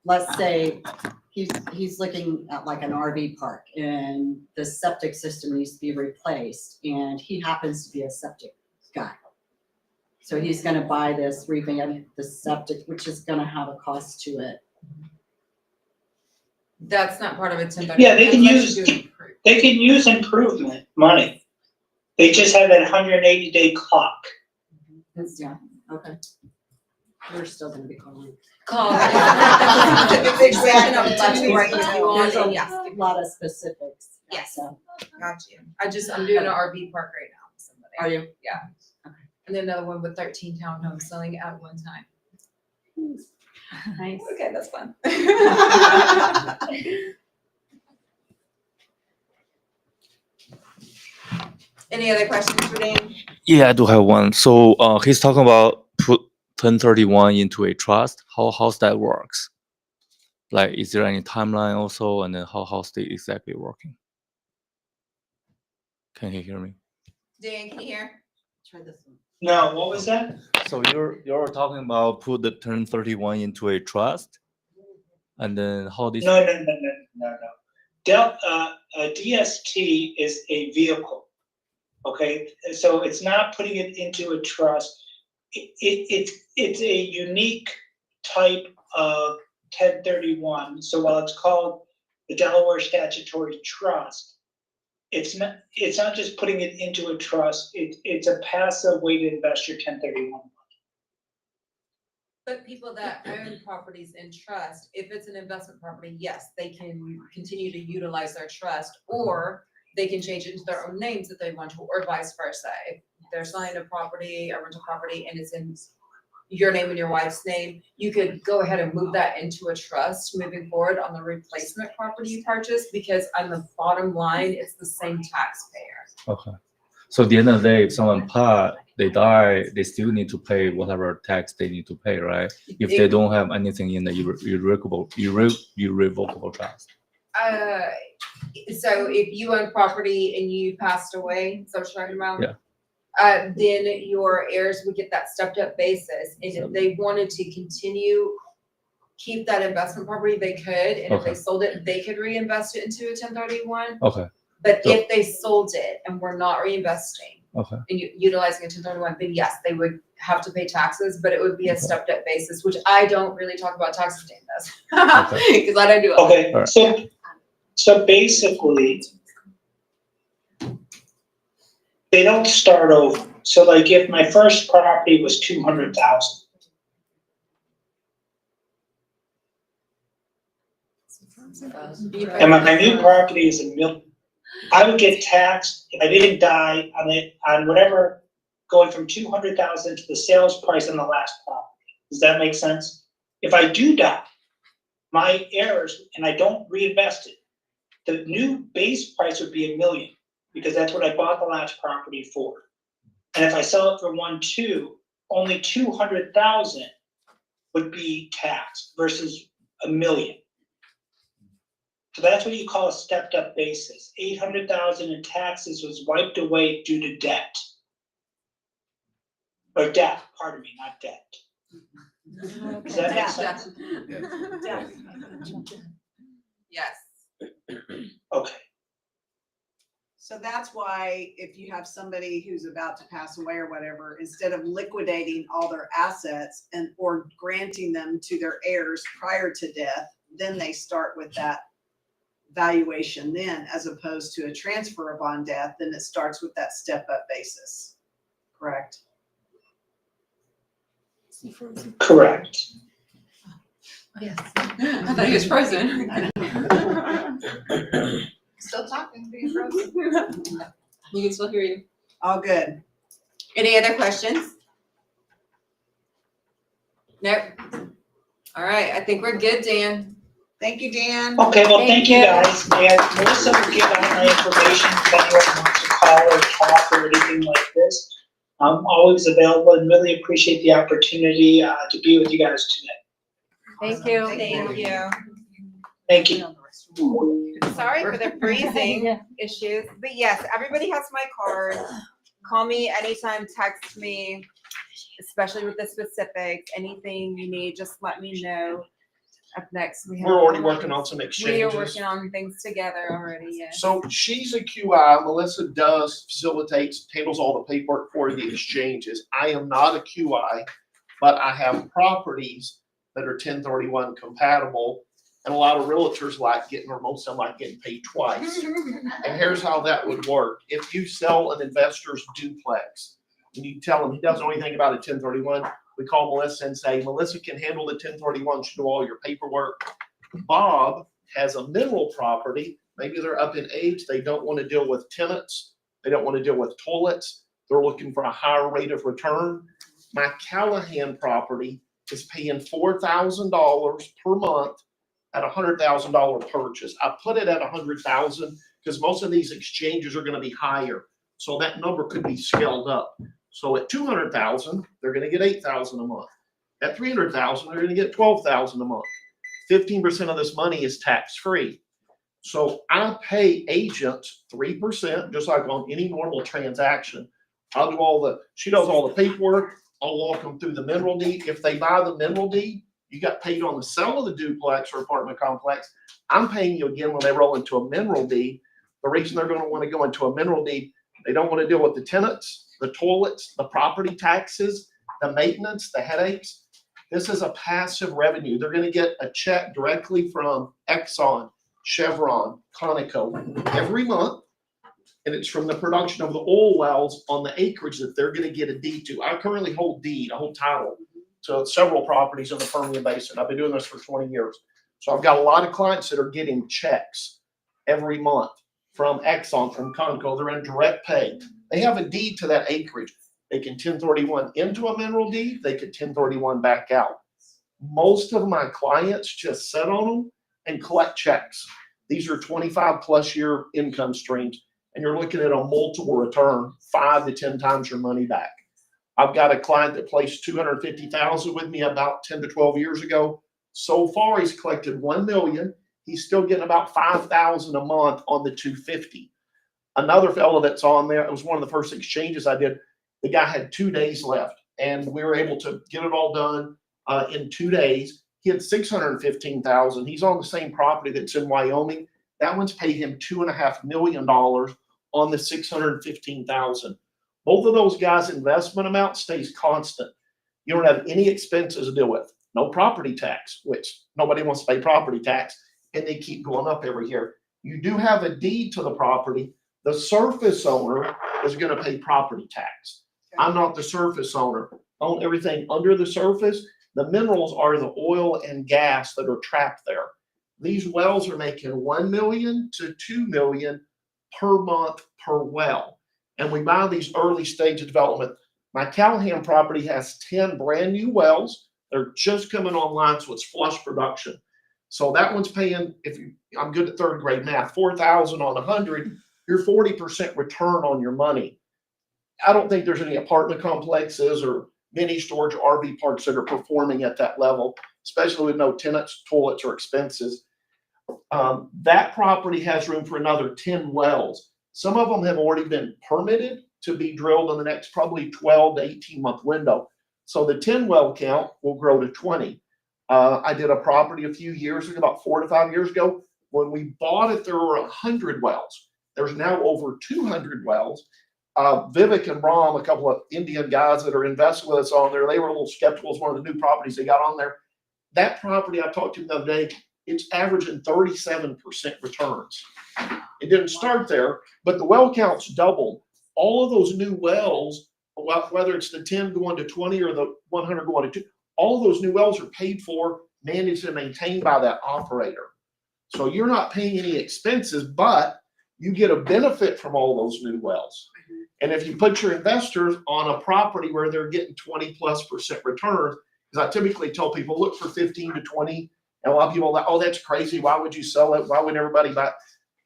Let's say he's looking at like an RV park and the septic system needs to be replaced and he happens to be a septic guy. So he's gonna buy this, revamp the septic, which is gonna have a cost to it. That's not part of a 1031. Yeah, they can unless you use- do an improve. They can use improvement money. They just have that 180-day clock. Yeah, okay. We're still gonna be calling. Call. Exactly. Section of budget right now. There's a Yes, lot of specifics. Yes. So, got you. I'm doing an RV park right now with somebody. are you? And then another one with 13 townhomes selling at one time. Nice. Okay, that's fun. Any other questions for Dan? Yeah, I do have one. So he's talking about put 1031 into a trust. How's that works? Like, is there any timeline also, and then how's it exactly working? Can you hear me? Dan, can you hear? Try this one. No, what was that? So you're talking about put the 1031 into a trust, and then how this? No. A DST is a vehicle, okay? So it's not putting it into a trust. It's a unique type of 1031. So while it's called the Delaware Statutory Trust, it's not just putting it into a trust. It's a passive way to invest your 1031. But people that own properties in trust, if it's an investment property, yes, they can continue to utilize their trust, or they can change it into their own names if they want to, or vice versa. If they're selling a property, a rental property, and it's in your name and your wife's name, you could go ahead and move that into a trust moving forward on the replacement property you purchased, because on the bottom line, it's the same taxpayer. Okay. So at the end of the day, if someone they die, they still need to pay whatever tax they need to pay, right? If they don't have anything in the irrevocable trust. So if you own property and you passed away, is that what you're talking about? Yeah. Then your heirs would get that stepped up basis, and if they wanted to continue, keep that investment property, they could, and if they Okay. sold it, they could reinvest it into a 1031. Okay. But So- if they sold it and were not reinvesting Okay. and utilizing a 1031, then yes, they would have to pay taxes, but it would be a Okay. stepped up basis, which I don't really talk about taxes, Dan does. Okay. Because I don't do it. Okay, Alright. so basically, they don't start over. So like if my first property was 200,000, and my new property is $1 million, I would get taxed if I didn't die on whatever, going from 200,000 to the sales price on the last property. Does that make sense? If I do die, my heirs, and I don't reinvest it, the new base price would be $1 million, because that's what I bought the last property for. And if I sell it for 1.2, only 200,000 would be taxed versus $1 million. So that's what you call a stepped up basis. 800,000 in taxes was wiped away due to debt. Or debt, pardon me, not debt. Does that make sense? Yes. Okay. So that's why if you have somebody who's about to pass away or whatever, instead of liquidating all their assets or granting them to their heirs prior to death, then they start with that valuation then, as opposed to a transfer upon death, then it starts with that step up basis. Correct? Correct. Yes. I thought he was frozen. Still talking, being frozen. You can still hear you. All good. Any other questions? Nope. All right, I think we're good, Dan. Thank you, Dan. Okay, well, thank you you. guys, and Melissa will give out my information if anyone wants to call or talk or anything like this. I'm always available and really appreciate the opportunity to be with you guys today. Thank you. Thank you. Thank you. Sorry for the freezing issues, but yes, everybody has my card. Call me anytime, text me, especially with the specifics. Anything you need, just let me know. Up next, we have. We're already working on some We are exchanges. working on things together already, yes. So she's a QI. Melissa does facilitates, handles all the paperwork for the exchanges. I am not a QI, but I have properties that are 1031 compatible. And a lot of realtors like getting, or most of them like getting paid twice. And here's how that would work. If you sell an investor's duplex and you tell him he doesn't know anything about a 1031, we call Melissa and say, Melissa can handle the 1031, she'll do all your paperwork. Bob has a mineral property. Maybe they're up in age. They don't want to deal with tenants. They don't want to deal with toilets. They're looking for a higher rate of return. My Callahan property is paying $4,000 per month at $100,000 purchase. I put it at 100,000 because most of these exchanges are going to be higher. So that number could be scaled up. So at 200,000, they're going to get 8,000 a month. At 300,000, they're going to get 12,000 a month. 15% of this money is tax free. So I pay agents 3%, just like on any normal transaction. I'll do she does all the paperwork. I'll walk them through the mineral deed. If they buy the mineral deed, you got paid on the sale of the duplex or apartment complex. I'm paying you again when they roll into a mineral deed. The reason they're going to want to go into a mineral deed, they don't want to deal with the tenants, the toilets, the property taxes, the maintenance, the headaches. This is a passive revenue. They're going to get a check directly from Exxon, Chevron, Conoco every month. And it's from the production of the oil wells on the acreage that they're going to get a deed to. I currently hold title to several properties in the Permian Basin. I've been doing this for 20 years. So I've got a lot of clients that are getting checks every month from Exxon, from Conoco. They're in direct pay. They have a deed to that acreage. They can 1031 into a mineral deed. They could 1031 back out. Most of my clients just sit on them and collect checks. These are 25 plus year income streams, and you're looking at a multiple return, 5 to 10 times your money back. I've got a client that placed $250,000 with me about 10 to 12 years ago. So far, he's collected $1 million. He's still getting about $5,000 a month on the 250. Another fellow that's on there, it was one of the first exchanges I did. The guy had 2 days left, and we were able to get it all done in 2 days. He had $615,000. He's on the same property that's in Wyoming. That one's paid him $2.5 million on the $615,000. Both of those guys' investment amount stays constant. You don't have any expenses to deal with. No property tax, which nobody wants to pay property tax, and they keep going up every year. You do have a deed to the property. The surface owner is going to pay property tax. I'm not the surface owner. I own everything under the surface. The minerals are the oil and gas that are trapped there. These wells are making $1 million to $2 million per month per well. And we buy these early stage of development. My Callahan property has 10 brand new wells. They're just coming online, so it's flush production. So that one's paying, I'm good at third grade math, 4,000 on 100, you're 40% return on your money. I don't think there's any apartment complexes or mini storage RV parks that are performing at that level, especially with no tenants, toilets, or expenses. That property has room for another 10 wells. Some of them have already been permitted to be drilled in the next probably 12 to 18 month window. So the 10 well count will grow to 20. I did a property a few years ago, about 4 to 5 years ago. When we bought it, there were 100 wells. There's now over 200 wells. Vivek and Ram, a couple of Indian guys that are investing with us on there, they were a little skeptical. It's one of the new properties they got on there. That property, I talked to them the other day, it's averaging 37% returns. It didn't start there, but the well counts doubled. All of those new wells, whether it's the 10 going to 20 or the 100 going to 2, all of those new wells are paid for, managed and maintained by that operator. So you're not paying any expenses, but you get a benefit from all those new wells. And if you put your investors on a property where they're getting 20+% returns, because I typically tell people, look for 15 to 20. And a lot of people are like, oh, that's crazy. Why would you sell it? Why would everybody buy it?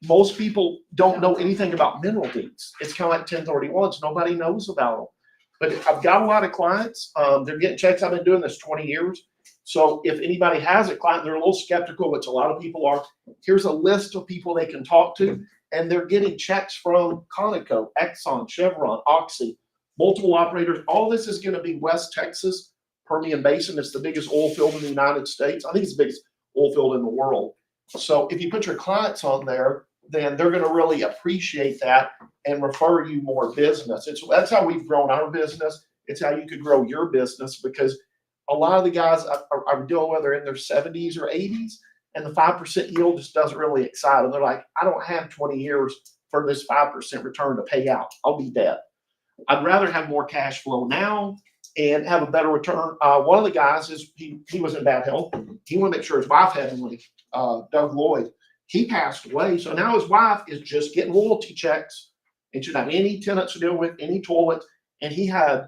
Most people don't know anything about mineral deeds. It's kind of like 1031s. Nobody knows about them. But I've got a lot of clients. They're getting checks. I've been doing this 20 years. So if anybody has a client, they're a little skeptical, which a lot of people are. Here's a list of people they can talk to. And they're getting checks from Conoco, Exxon, Chevron, Oxy, multiple operators. All this is going to be West Texas, Permian Basin. It's the biggest oil field in the United States. I think it's the biggest oil field in the world. So if you put your clients on there, then they're going to really appreciate that and refer you more business. That's how we've grown our business. It's how you could grow your business, because a lot of the guys I'm dealing with are in their 70s or 80s, and the 5% yield just doesn't really excite them. They're like, I don't have 20 years for this 5% return to pay out. I'll be dead. I'd rather have more cash flow now and have a better return. One of the guys he was in bad health. He wanted to make sure his wife had money. Doug Lloyd, he passed away. So now his wife is just getting loyalty checks, and she didn't have any tenants to deal with, any toilet. And he had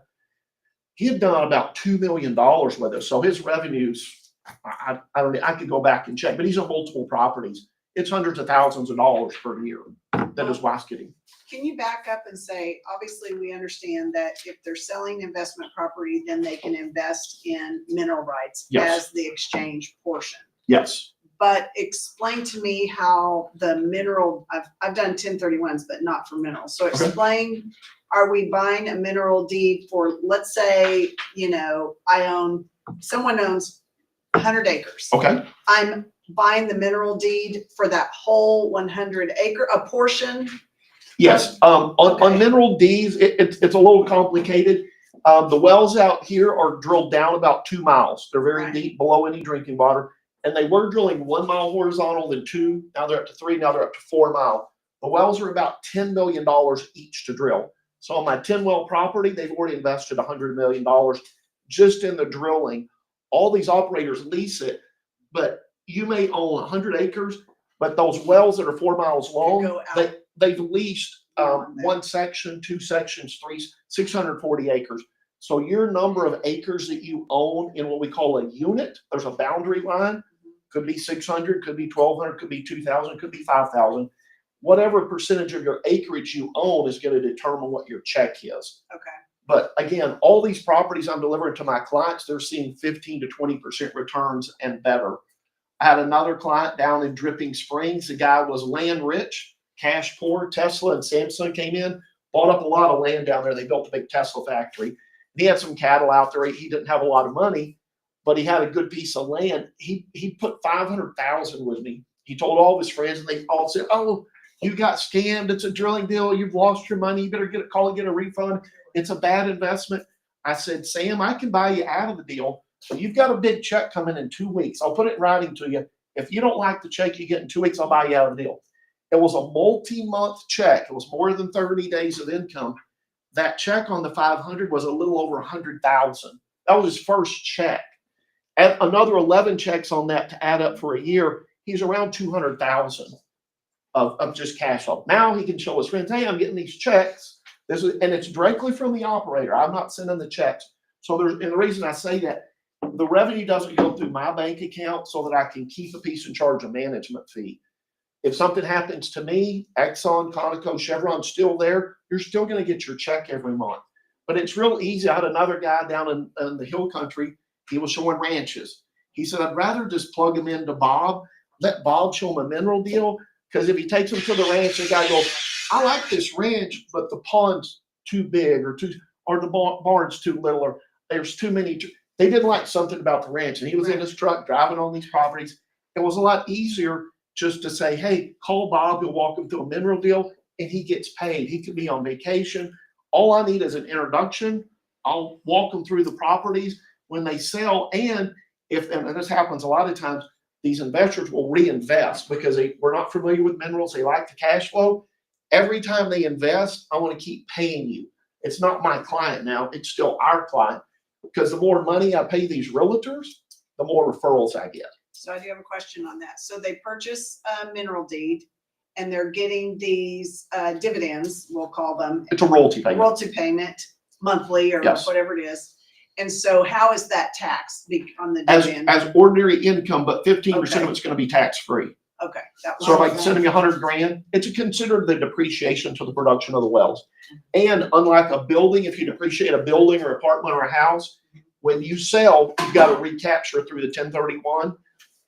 done about $2 million with us. So his revenues, I don't know, I could go back and check, but he's on multiple properties. It's hundreds of thousands of dollars per year that his wife's getting. Can you back up and say, obviously, we understand that if they're selling investment property, then they can invest in mineral rights Yes. as the exchange portion. Yes. But explain to me how the mineral, I've done 1031s, but not for minerals. So explain, are we buying a mineral deed for, let's say, someone owns 100 acres. Okay. I'm buying the mineral deed for that whole 100 acre, a portion. Yes. On Okay. mineral deeds, it's a little complicated. The wells out here are drilled down about 2 miles. They're very Right. deep, below any drinking water. And they were drilling 1 mile horizontal, then 2. Now they're up to 3. Now they're up to 4 mile. The wells are about $10 million each to drill. So on my 10 well property, they've already invested $100 million just in the drilling. All these operators lease it, but you may own 100 acres, but those wells that are 4 miles long, Go out. they've leased Beyond that. 1 section, 2 sections, 640 acres. So your number of acres that you own in what we call a unit, there's a boundary line, could be 600, could be 1,200, could be 2,000, could be 5,000. Whatever percentage of your acreage you own is going to determine what your check is. Okay. But again, all these properties I'm delivering to my clients, they're seeing 15 to 20% returns and better. I had another client down in Dripping Springs. The guy was land rich, cash poor. Tesla and Samsung came in, bought up a lot of land down there. They built a big Tesla factory. He had some cattle out there. He didn't have a lot of money, but he had a good piece of land. He put $500,000 with me. He told all of his friends, and they all said, "Oh, you got scammed. It's a drilling deal. You've lost your money. You better call and get a refund. It's a bad investment." I said, "Sam, I can buy you out of the deal. But you've got a big check coming in 2 weeks. I'll put it in writing to you. If you don't like the check you get in 2 weeks, I'll buy you out of the deal." It was a multi-month check. It was more than 30 days of income. That check on the 500 was a little over 100,000. That was his first check. And another 11 checks on that to add up for a year. He's around 200,000 of just cash flow. Now he can show his friends, "Hey, I'm getting these checks." And it's directly from the operator. I'm not sending the checks. So and the reason I say that, the revenue doesn't go through my bank account so that I can keep a piece and charge a management fee. If something happens to me, Exxon, Conoco, Chevron's still there, you're still going to get your check every month. But it's real easy. I had another guy down in the hill country. He was showing ranches. He said, "I'd rather just plug him into Bob, let Bob show him a mineral deal, because if he takes him to the ranch, the guy goes, 'I like this ranch, but the pond's too big or the barn's too little, or there's too many.'" They didn't like something about the ranch, and he was in his truck driving on these properties. It was a lot easier just to say, "Hey, call Bob. He'll walk him through a mineral deal." and he gets paid. He could be on vacation. All I need is an introduction. I'll walk them through the properties when they sell. And and this happens a lot of times, these investors will reinvest because we're not familiar with minerals. They like the cash flow. Every time they invest, I want to keep paying you. It's not my client now. It's still our client, because the more money I pay these realtors, the more referrals I get. So I do have a question on that. So they purchase a mineral deed and they're getting these dividends, we'll call them, It's a royalty payment. royalty payment monthly or Yes. whatever it is. And so how is that taxed on the As, dividend? as ordinary income, but 15% of Okay. it's going to be tax-free. Okay, that So if was, I send them $100,000, it's considered the depreciation to the production of the wells. And unlike a building, if you depreciate a building or apartment or a house, when you sell, you've got to recapture through the 1031.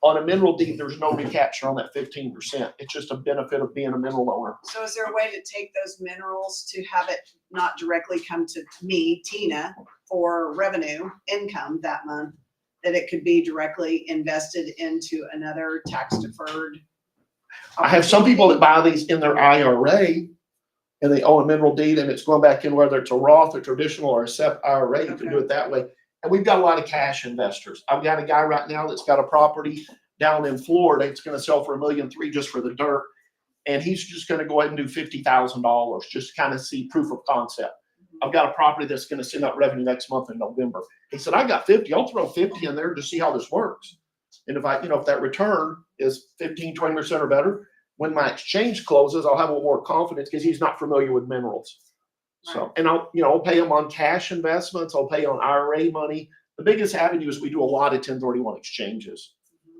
On a mineral deed, there's no recapture on that 15%. It's just a benefit of being a mineral owner. so is there a way to take those minerals to have it not directly come to me, Tina, for revenue income that month? That it could be directly invested into another tax deferred? I have some people that buy these in their IRA and they own a mineral deed and it's going back in, whether it's a Roth or traditional or a SEP IRA, you can do it that way. And we've got a lot of cash investors. I've got a guy right now that's got a property down in Florida. It's going to sell for $1.3 million just for the dirt. And he's just going to go ahead and do $50,000 just to kind of see proof of concept. I've got a property that's going to send out revenue next month in November. He said, I got 50, I'll throw 50 in there to see how this works. And if if that return is 15, 20% or better, when my exchange closes, I'll have a little more confidence because he's not familiar with minerals. So, and I'll pay him on cash investments. I'll pay on IRA money. The biggest avenue is we do a lot of 1031 exchanges.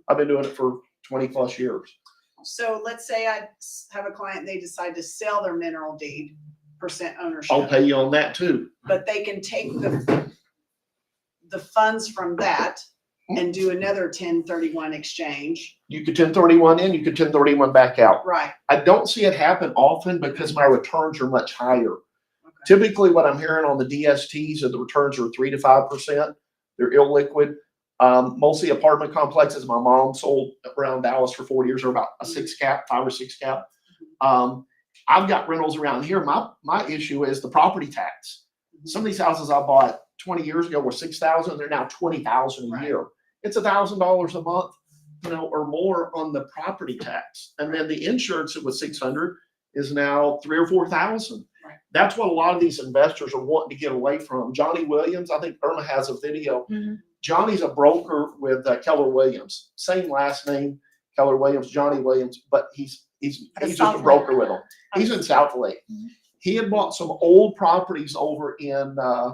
I've been doing it for 20 plus years. So let's say I have a client, they decide to sell their mineral deed, percent ownership. I'll pay you on that too. But they can take the funds from that and do another 1031 exchange. You could 1031 in, you could 1031 back out. Right. I don't see it happen often because my returns are much higher. Okay. Typically, what I'm hearing on the DSTs is the returns are 3 to 5%. They're illiquid. Mostly apartment complexes. My mom sold around Dallas for 40 years, or about a 6 cap, 5 or 6 cap. I've got rentals around here. My issue is the property tax. Some of these houses I bought 20 years ago were $6,000. They're now $20,000 a year. It's $1,000 a month, or more on the property tax. And then the insurance that was $600 is now $3,000 or $4,000. Right. That's what a lot of these investors are wanting to get away from. Johnny Williams, I think Irma has a video. Johnny's a broker with Keller Williams, same last name, Keller Williams, Johnny Williams, but he's just a broker with them. He's in South Lake. He had bought some old properties over in, I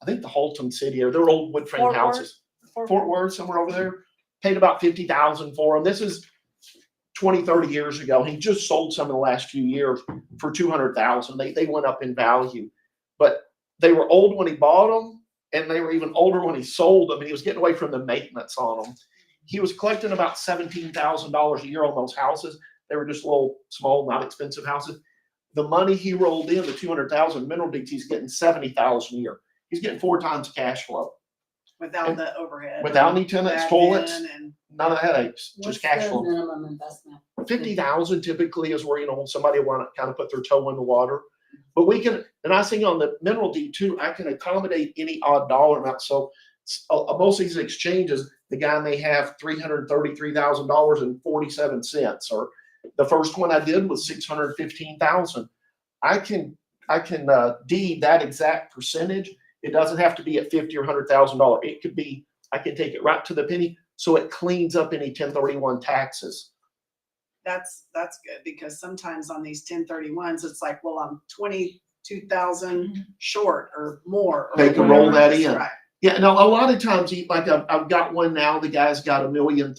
think the Halton City area. They were old wood frame Fort Worth? houses. Fort Worth, somewhere over there. Paid about $50,000 for them. This is 20, 30 years ago. He just sold some in the last few years for $200,000. They went up in value, but they were old when he bought them, and they were even older when he sold them. And he was getting away from the maintenance on them. He was collecting about $17,000 a year on those houses. They were just little, small, not expensive houses. The money he rolled in, the $200,000 mineral deeds, he's getting $70,000 a year. He's getting 4 times cash flow Without the overhead. without any tenants, toilets, admin and- none of the headaches, What's just cash the flow. minimum investment? 50,000 typically is where, somebody want to kind of put their toe in the water. But we can, and I think on the mineral deed too, I can accommodate any odd dollar amount. So most of these exchanges, the guy may have $333,000.47, or the first one I did was $615,000. I can deed that exact percentage. It doesn't have to be at $50,000 or $100,000. It could be, I can take it right to the penny, so it cleans up any 1031 taxes. That's good, because sometimes on these 1031s, it's like, well, I'm 22,000 short or more. Or They can roll whatever that it is. in. Right. Yeah, now a lot of times, like I've got one now, the guy's got $1.3 million,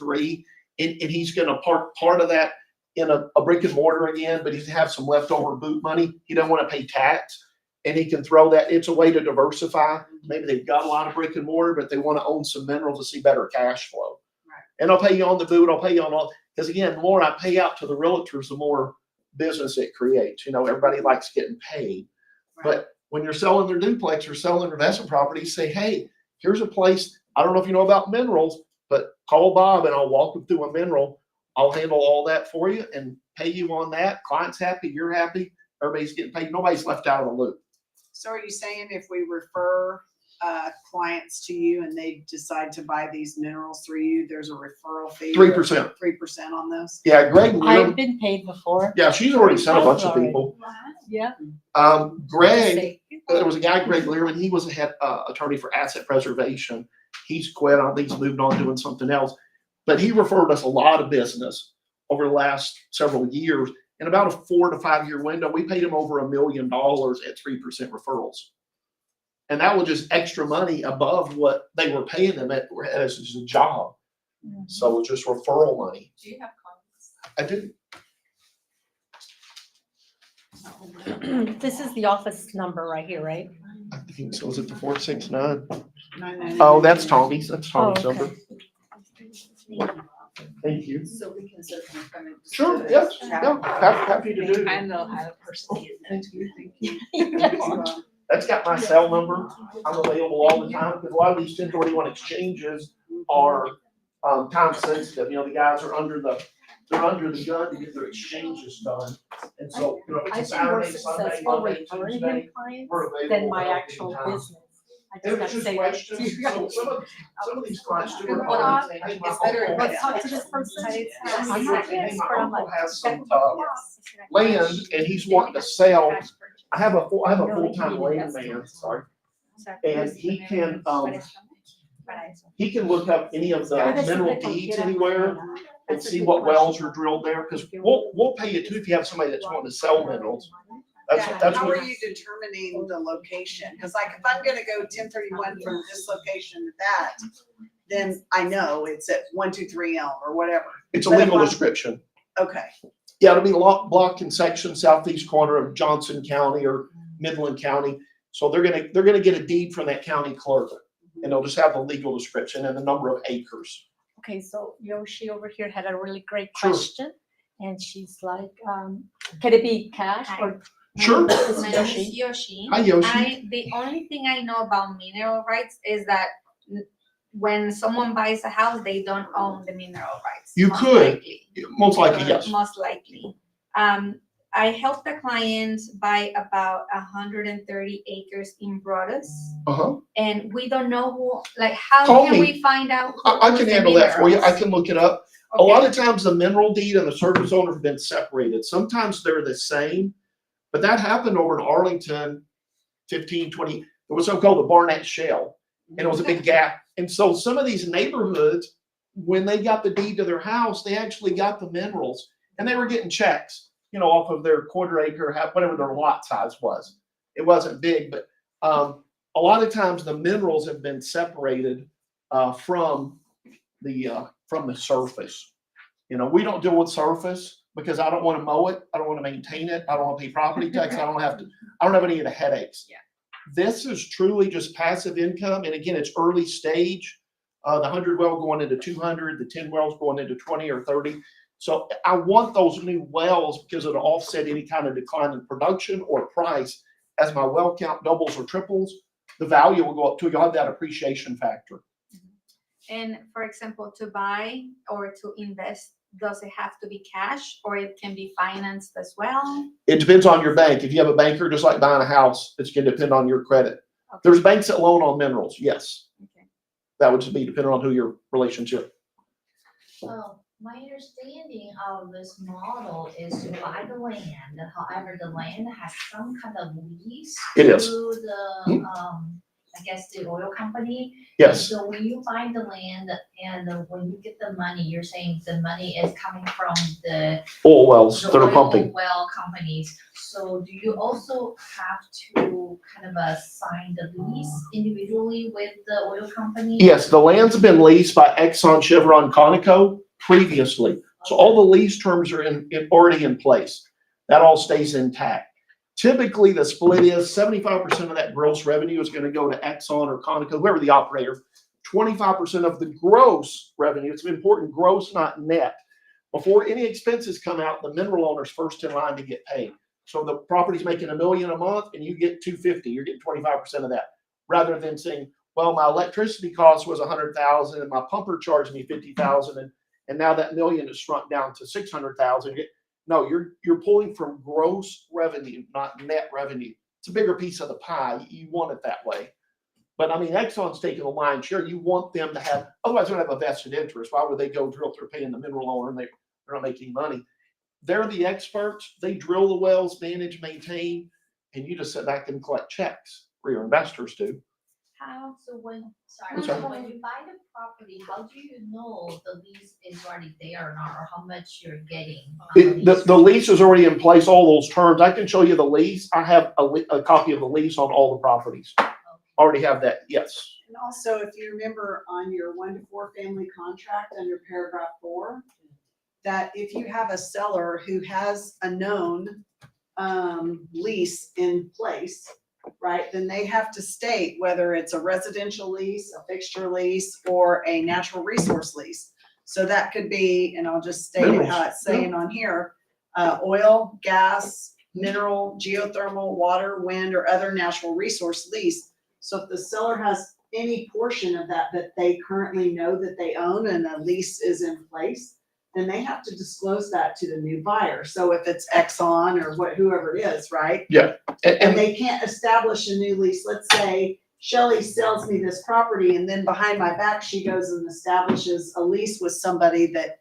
and he's gonna park part of that in a brick and mortar again, but he's have some leftover boot money. He doesn't want to pay tax, and he can throw that. It's a way to diversify. Maybe they've got a lot of brick and mortar, but they want to own some minerals to see better cash flow. Right. And I'll pay you on the boot. I'll pay you on all, because again, the more I pay out to the realtors, the more business it creates. Everybody likes getting paid. Right. But when you're selling their duplex or selling their investment property, say, hey, here's a place. I don't know if you know about minerals, but call Bob and I'll walk them through a mineral. I'll handle all that for you and pay you on that. Client's happy, you're happy, Everybody's getting paid. Nobody's left out of the loop. So are you saying if we refer clients to you and they decide to buy these minerals through you, there's a referral fee? 3%. 3% on those? Yeah, Greg I've Lear, been paid before. yeah, she's already sent a bunch of people. Yeah. Greg, there was a guy, Greg Learman, he was a head attorney for asset preservation. He's quit, I think he's moved on doing something else. But he referred us a lot of business over the last several years. In about a 4 to 5 year window, we paid him over $1 million at 3% referrals. And that was just extra money above what they were paying them as a job. So it's just referral money. Do you have comments? I didn't. This is the office number right here, right? I think so. Is it the 469? 999. Oh, that's Tommy's. That's Tommy's Oh, okay. number. Thank you. So we can certainly come in. Sure, yes, no, happy to do. I know how to personally. Thank you. That's got my cell number. I'm available all the time because a lot of these 1031 exchanges are time sensitive. You know, the guys are under the gun to get their exchanges done. And so, you know, if I've it's a been more Saturday, Sunday, successful Monday, referring Tuesday, him clients we're available. than my all actual the time. business. I It just was gotta just say that. questions. So some of these clients do. Well, are, hey, my it's better uncle if Let's has- talk to this person. Some I'm people not say, hey, this, my but I'm uncle like, has some yes. land and he's wanting to sell. I have a full-time landman, sorry. And he can look up any of the mineral deeds anywhere and see what wells are drilled there, because we'll pay you too if you have somebody that's wanting to sell minerals. That's How what, are you determining the location? Because like if I'm gonna go 1031 from this location to that, then I know it's at 123 Elm or whatever. it's a But if legal I'm- description. Okay, Yeah, it'll be block and section southeast corner of Johnson County or Midland County. So they're gonna get a deed from that county clerk. And they'll just have the legal description and the number of acres. Okay, so Yoshi over here had a really great Sure. question. And she's like, can it be cash or? Sure. This is My name Yoshi. is Yoshi. Hi, Yoshi. The only thing I know about mineral rights is that when someone buys a house, they don't own the mineral rights. You most could. likely. Most likely, yes. Most likely. I helped a client buy about 130 acres in Broadus, Uh-huh. and we don't know who, like, how Call can me. we find out? I who can owns the handle that for you. I minerals? can look it up. A lot of times the mineral deed and the surface owner have been separated. Sometimes they're the same. But that happened over in Arlington 15, 20, it was something called the Barnett Shale. And it was a big gap. And so some of these neighborhoods, when they got the deed to their house, they actually got the minerals and they were getting checks, you know, off of their quarter acre, whatever their lot size was. It wasn't big, but a lot of times the minerals have been separated from the surface. You know, we don't deal with surface because I don't want to mow it. I don't want to maintain it. I don't want to pay property tax. I don't have any of the headaches. Yeah. This is truly just passive income. And again, it's early stage. The 100 well going into 200, the 10 wells going into 20 or 30. So I want those new wells because it'll offset any kind of decline in production or price. As my well count doubles or triples, the value will go up too. You'll have that appreciation factor. And for example, to buy or to invest, does it have to be cash or it can be financed as well? It depends on your bank. If you have a banker, just like buying a house, it's going to depend on your credit. Okay. There's banks that loan on minerals. Yes. Okay. That would just be depending on who your relationship. My understanding of this model is to buy the land, however, the land has some kind of lease. It is. To the, I guess the oil company. Yes. So when you buy the land and when you get the money, you're saying the money is coming from the Oil wells that are oil pumping. well companies. So do you also have to kind of sign the lease individually with the oil company? Yes, the land's been leased by Exxon, Chevron, Conoco previously. So all the lease terms are already in place. That all stays intact. Typically, the split is 75% of that gross revenue is going to go to Exxon or Conoco, whoever the operator. 25% of the gross revenue, it's important, gross, not net. Before any expenses come out, the mineral owner's first in line to get paid. So the property's making $1 million a month and you get $250, you're getting 25% of that. Rather than saying, well, my electricity cost was $100,000 and my pumper charged me $50,000 and now that $1 million is shrunk down to $600,000. No, you're pulling from gross revenue, not net revenue. It's a bigger piece of the pie. You want it that way. But I mean, Exxon's taking the lion's share. You want them to have, otherwise they're gonna have a vested interest. Why would they go drill if they're paying the mineral owner and they're not making money? They're the experts. They drill the wells, manage, maintain, and you just sit back and collect checks, or your investors do. How, so when, I'm sorry, sorry. so when you buy the property, how do you know the lease is already there or not, or how much you're getting? The lease is already in place, all those terms. I can show you the lease. I have a copy of the lease on all the properties. Already have that, yes. And also, if you remember on your 1 to 4 family contract under paragraph 4, that if you have a seller who has a known lease in place, right, then they have to state whether it's a residential lease, a fixture lease, or a natural resource lease. So that could be, and I'll just state it how it's saying on here, oil, gas, mineral, geothermal, water, wind, or other natural resource lease. So if the seller has any portion of that they currently know that they own and a lease is in place, then they have to disclose that to the new buyer. So if it's Exxon or whoever it is, right? And they can't establish a new lease. Let's say Shelley sells me this property and then behind my back, she goes and establishes a lease with somebody that,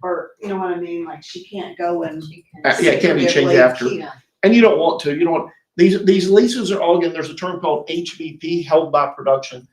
or you know what I mean? Like she can't go and. Yeah, it can't be changed secretively after. keep- And you don't want to. You don't want, these leases are all, again, there's a term called HBP, held by production.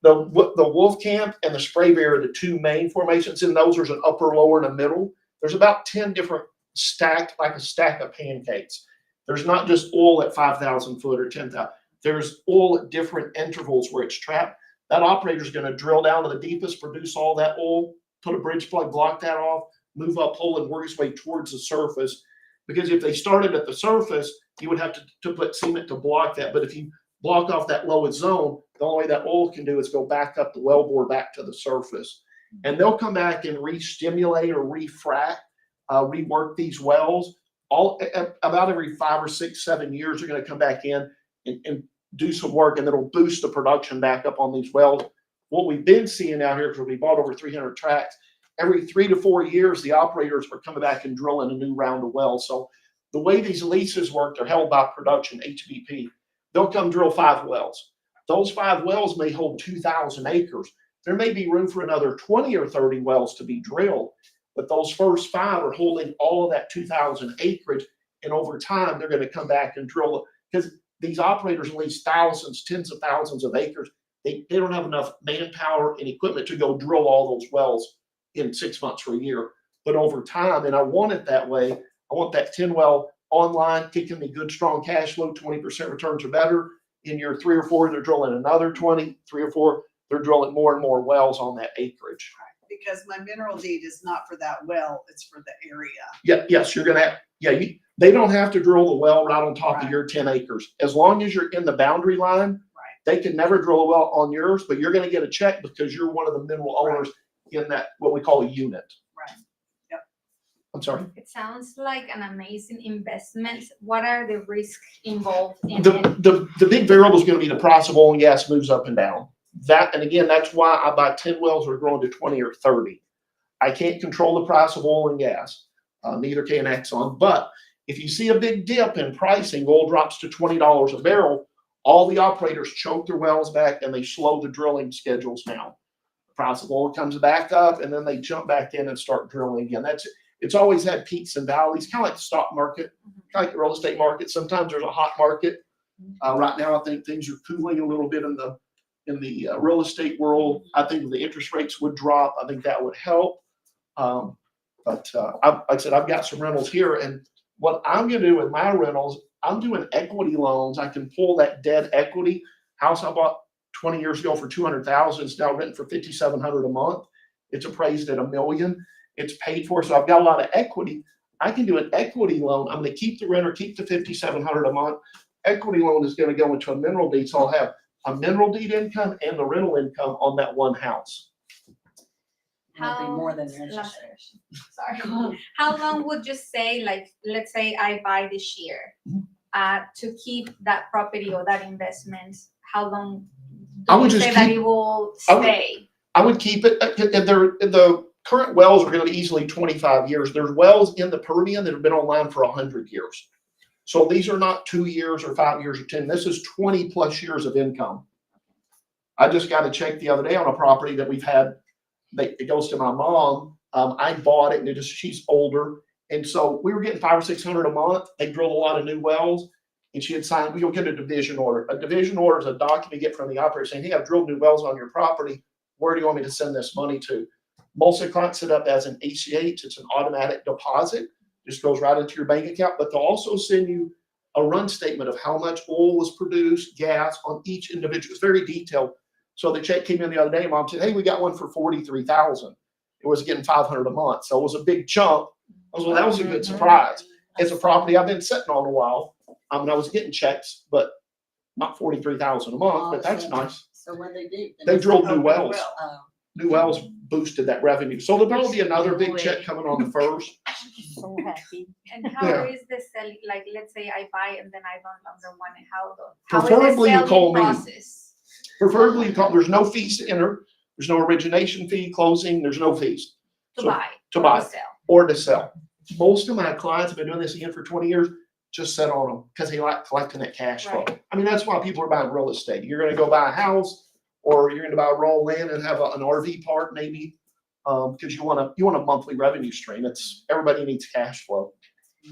The Wolfcamp and the Spraberry are the two main formations. In those, there's an upper, lower, and a middle. There's about 10 different stacked, like a stack of pancakes. There's not just oil at 5,000 foot or 10,000. There's oil at different intervals where it's trapped. That operator's going to drill down to the deepest, produce all that oil, put a bridge plug, block that off, move up hole, and work his way towards the surface. Because if they started at the surface, you would have to put cement to block that. But if you block off that lowest zone, the only way that oil can do is go back up the wellbore back to the surface. And they'll come back and re-stimulate or refrac, rework these wells. About every 5 or 6, 7 years, they're going to come back in and do some work, and it'll boost the production back up on these wells. What we've been seeing out here, because we bought over 300 tracts, every 3 to 4 years, the operators are coming back and drilling a new round of wells. So the way these leases work, they're held by production, HBP. They'll come drill 5 wells. Those 5 wells may hold 2,000 acres. There may be room for another 20 or 30 wells to be drilled, but those first 5 are holding all of that 2,000 acreage. And over time, they're going to come back and drill it, because these operators lease thousands, tens of thousands of acres. They don't have enough manpower and equipment to go drill all those wells in 6 months or a year. But over time, and I want it that way, I want that 10 well online, kicking me good, strong cash flow, 20% returns or better. In year 3 or 4, they're drilling another 20, 3 or 4, they're drilling more and more wells on that acreage. Because my mineral deed is not for that well, it's for the area. Yeah, yes, you're gonna have, they don't have to drill the well right on top of your 10 acres. As long as you're in the boundary line, they can never drill a well on yours, but you're gonna get a check because you're one of the mineral owners in that, what we call a unit. Right. Yep. I'm sorry. It sounds like an amazing investment. What are the risks involved in it? The big variable is gonna be the price of oil and gas moves up and down. That, and again, that's why I buy 10 wells that are growing to 20 or 30. I can't control the price of oil and gas. Neither can Exxon. But if you see a big dip in pricing, oil drops to $20 a barrel, all the operators choke their wells back and they slow the drilling schedules down. The price of oil comes back up and then they jump back in and start drilling again. It's always had peaks and valleys, kind of like the stock market, kind of like the real estate market. Sometimes there's a hot market. Right now, I think things are cooling a little bit in the real estate world. I think if the interest rates would drop, I think that would help. Like I said, I've got some rentals here, and what I'm going to do with my rentals, I'm doing equity loans. I can pull that dead equity. House I bought 20 years ago for $200,000 is now renting for $5,700 a month. It's appraised at $1 million. It's paid for, so I've got a lot of equity. I can do an equity loan. I'm going to keep the renter, keep the $5,700 a month. Equity loan is going to go into a mineral deed, so I'll have a mineral deed income and the rental income on that one house. It'll be more than your interest Sorry. How long would you say, like, let's say I buy this year, to keep that property or that investment? How long I do would you just say that keep- it will I would- stay? I would keep it. current wells are gonna be easily 25 years. There's wells in the Permian that have been online for 100 years. So these are not 2 years or 5 years or 10. This is 20 plus years of income. I just got a check the other day on a property that we've had. It goes to my mom. I bought it and she's older. And so we were getting 500 or 600 a month. They drilled a lot of new wells and she had signed, we'll get a division order. A division order is a document you get from the operator saying, hey, I've drilled new wells on your property. Where do you want me to send this money to? Most of the clients set up as an ACH. It's an automatic deposit. Just goes right into your bank account, but they'll also send you a run statement of how much oil was produced, gas on each individual. It's very detailed. So the check came in the other day. Mom said, hey, we got one for 43,000. It was getting 500 a month. So it was a big chunk. I was, well, that was a good surprise. It's a property I've been sitting on a while. I was getting checks, but not 43,000 a month, but that's nice. So when they did. They drilled new wells. Oh. New wells boosted that revenue. So there'll be another big check coming on the first. So happy. And how Yeah. is the selling, like, let's say I buy and then I no longer want it, how Preferably you is the call selling me. process? Preferably, there's no fees to enter. There's no origination fee, closing, there's no fees. To So- buy. to or buy. sell? Or to sell. Most of my clients have been doing this again for 20 years, just sit on them because they like collecting that cash flow. Right. I mean, that's why people are buying real estate. You're gonna go buy a house or you're gonna buy raw land and have an RV park maybe. Because you want a monthly revenue stream. Everybody needs cash flow.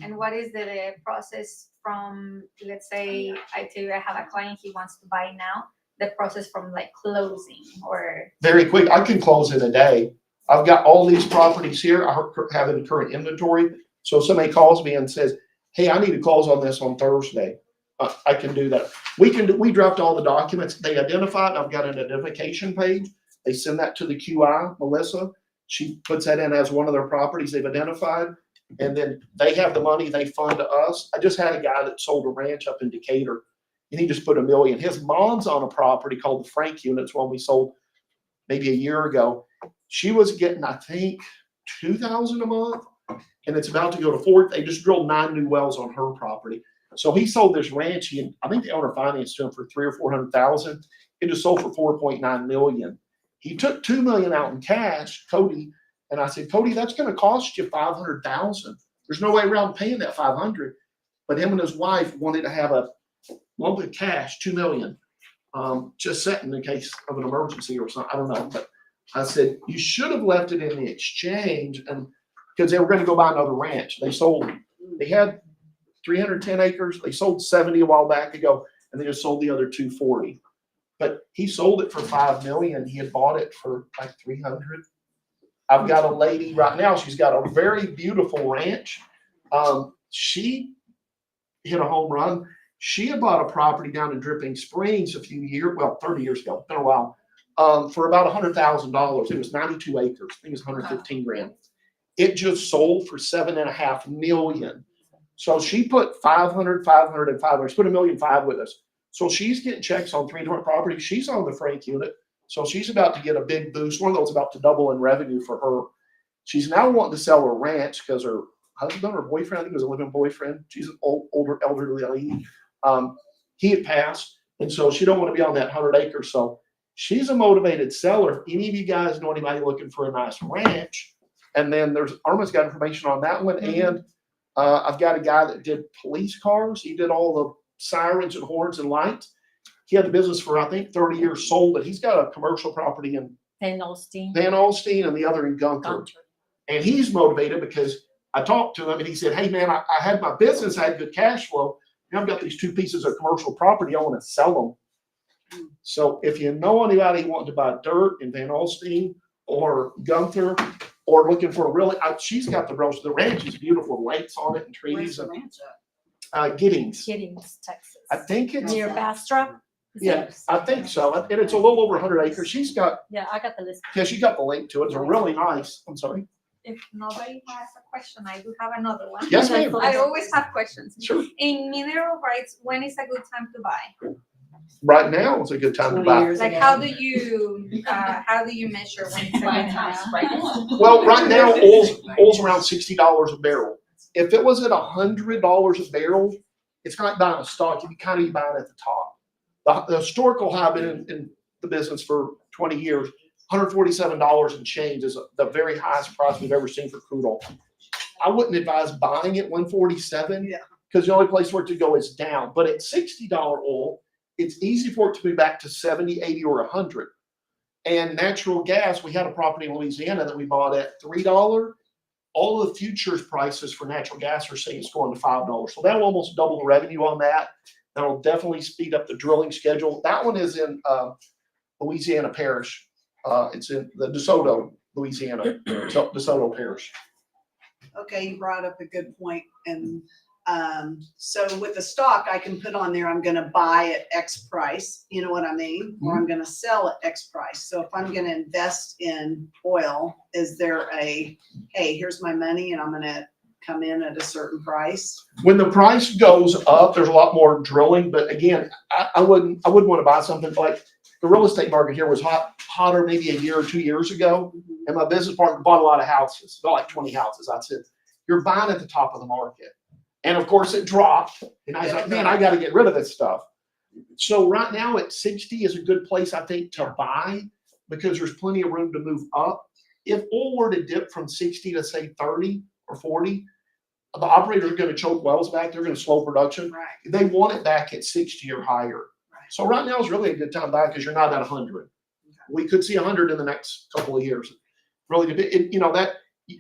And what is the process from, let's say, I tell you I have a client, he wants to buy now, the process from like closing or, Very quick. I can close in a day. I've got all these properties here. I have in current inventory. So if somebody calls me and says, hey, I need to close on this on Thursday, I can do that. We draft all the documents. They identify it. I've got an identification page. They send that to the QI, Melissa. She puts that in as one of their properties they've identified. And then they have the money they fund to us. I just had a guy that sold a ranch up in Decatur and he just put $1 million. His mom's on a property called the Frank Units, one we sold maybe a year ago. She was getting, I think, 2,000 a month, and it's about to go to 4. They just drilled 9 new wells on her property. So he sold this ranch. I think the owner financed to him for 300,000 or 400,000. It just sold for 4.9 million. He took 2 million out in cash, Cody, and I said, Cody, that's going to cost you 500,000. There's no way around paying that 500. But him and his wife wanted to have a lump of cash, 2 million, just sitting in case of an emergency or something. I don't know, but I said, you should have left it in the exchange, and because they were going to go buy another ranch. They had 310 acres. They sold 70 a while back ago, and they just sold the other 240. But he sold it for 5 million. He had bought it for like 300. I've got a lady right now. She's got a very beautiful ranch. She hit a home run. She had bought a property down in Dripping Springs 30 years ago, been a while, for about $100,000. It was 92 acres. I think it was 115 grand. It just sold for 7.5 million. So she put 500, 500, and 500. She put $1.5 million with us. So she's getting checks on 3 different properties. She's on the Frank unit. So she's about to get a big boost. One of those about to double in revenue for her. She's now wanting to sell her ranch because her husband or boyfriend, I think it was a living boyfriend. She's an older elderly lady. He had passed. And so she don't want to be on that 100 acres. So she's a motivated seller. If any of you guys know anybody looking for a nice ranch, and then Arma's got information on that one. And I've got a guy that did police cars. He did all the sirens and horns and lights. He had the business for, I think, 30 years, sold it. He's got a commercial property in Van Alstine. Van Alstine and the other in Gunther. And he's motivated because I talked to him and he said, hey man, I had my business, I had good cash flow. Now I've got these 2 pieces of commercial property. I want to sell them. So if you know anybody wanting to buy dirt in Van Alstine or Gunther or looking for a really, she's got the roast. The ranch is beautiful, lakes on it and trees. Where's the And ranch at? Giddings. Giddings, Texas. I think it's, Near Bastrop? Is yeah, it? I think so. And it's a little over 100 acres. She's got Yeah, I got the list. she's got the link to it. It's a really nice, I'm sorry. if nobody has a question, I do have another one. Yes, ma'am. I always have questions. Sure. In mineral rights, when is a good time to buy? Right now is a good time to 20 buy. years Like, ago. how do you measure when it's a good time? Well, right now, oil's around $60 a barrel. If it was at $100 a barrel, it's not buying a stock. You'd be kind of buying at the top. The historical high, been in the business for 20 years, $147 and change is the very highest price we've ever seen for crude oil. I wouldn't advise buying at 147. Yeah. Because the only place for it to go is down. But at $60 oil, it's easy for it to be back to 70, 80, or 100. And natural gas, we had a property in Louisiana that we bought at $3. All of the futures prices for natural gas are saying it's going to $5. So that'll almost double the revenue on that. That'll definitely speed up the drilling schedule. That one is in Louisiana Parish. It's in the DeSoto, Louisiana, DeSoto Parish. Okay, you brought up a good point, and so with the stock, I can put on there, I'm gonna buy at X price, you know what I mean? Or I'm gonna sell at X price. So if I'm gonna invest in oil, is there a, hey, here's my money and I'm gonna come in at a certain price? When the price goes up, there's a lot more drilling, but again, I wouldn't want to buy something like the real estate market here was hotter maybe a year or 2 years ago. And my business partner bought a lot of houses, about like 20 houses. I said, you're buying at the top of the market. And of course it dropped. And I was like, man, I got to get rid of this stuff. So right now at 60 is a good place, I think, to buy because there's plenty of room to move up. If oil were to dip from 60 to say 30 or 40, the operators are going to choke wells back. They're going to slow production. Right. They want it back at 60 or higher. So right now is really a good time to buy because you're not at 100. We could see 100 in the next couple of years. Really,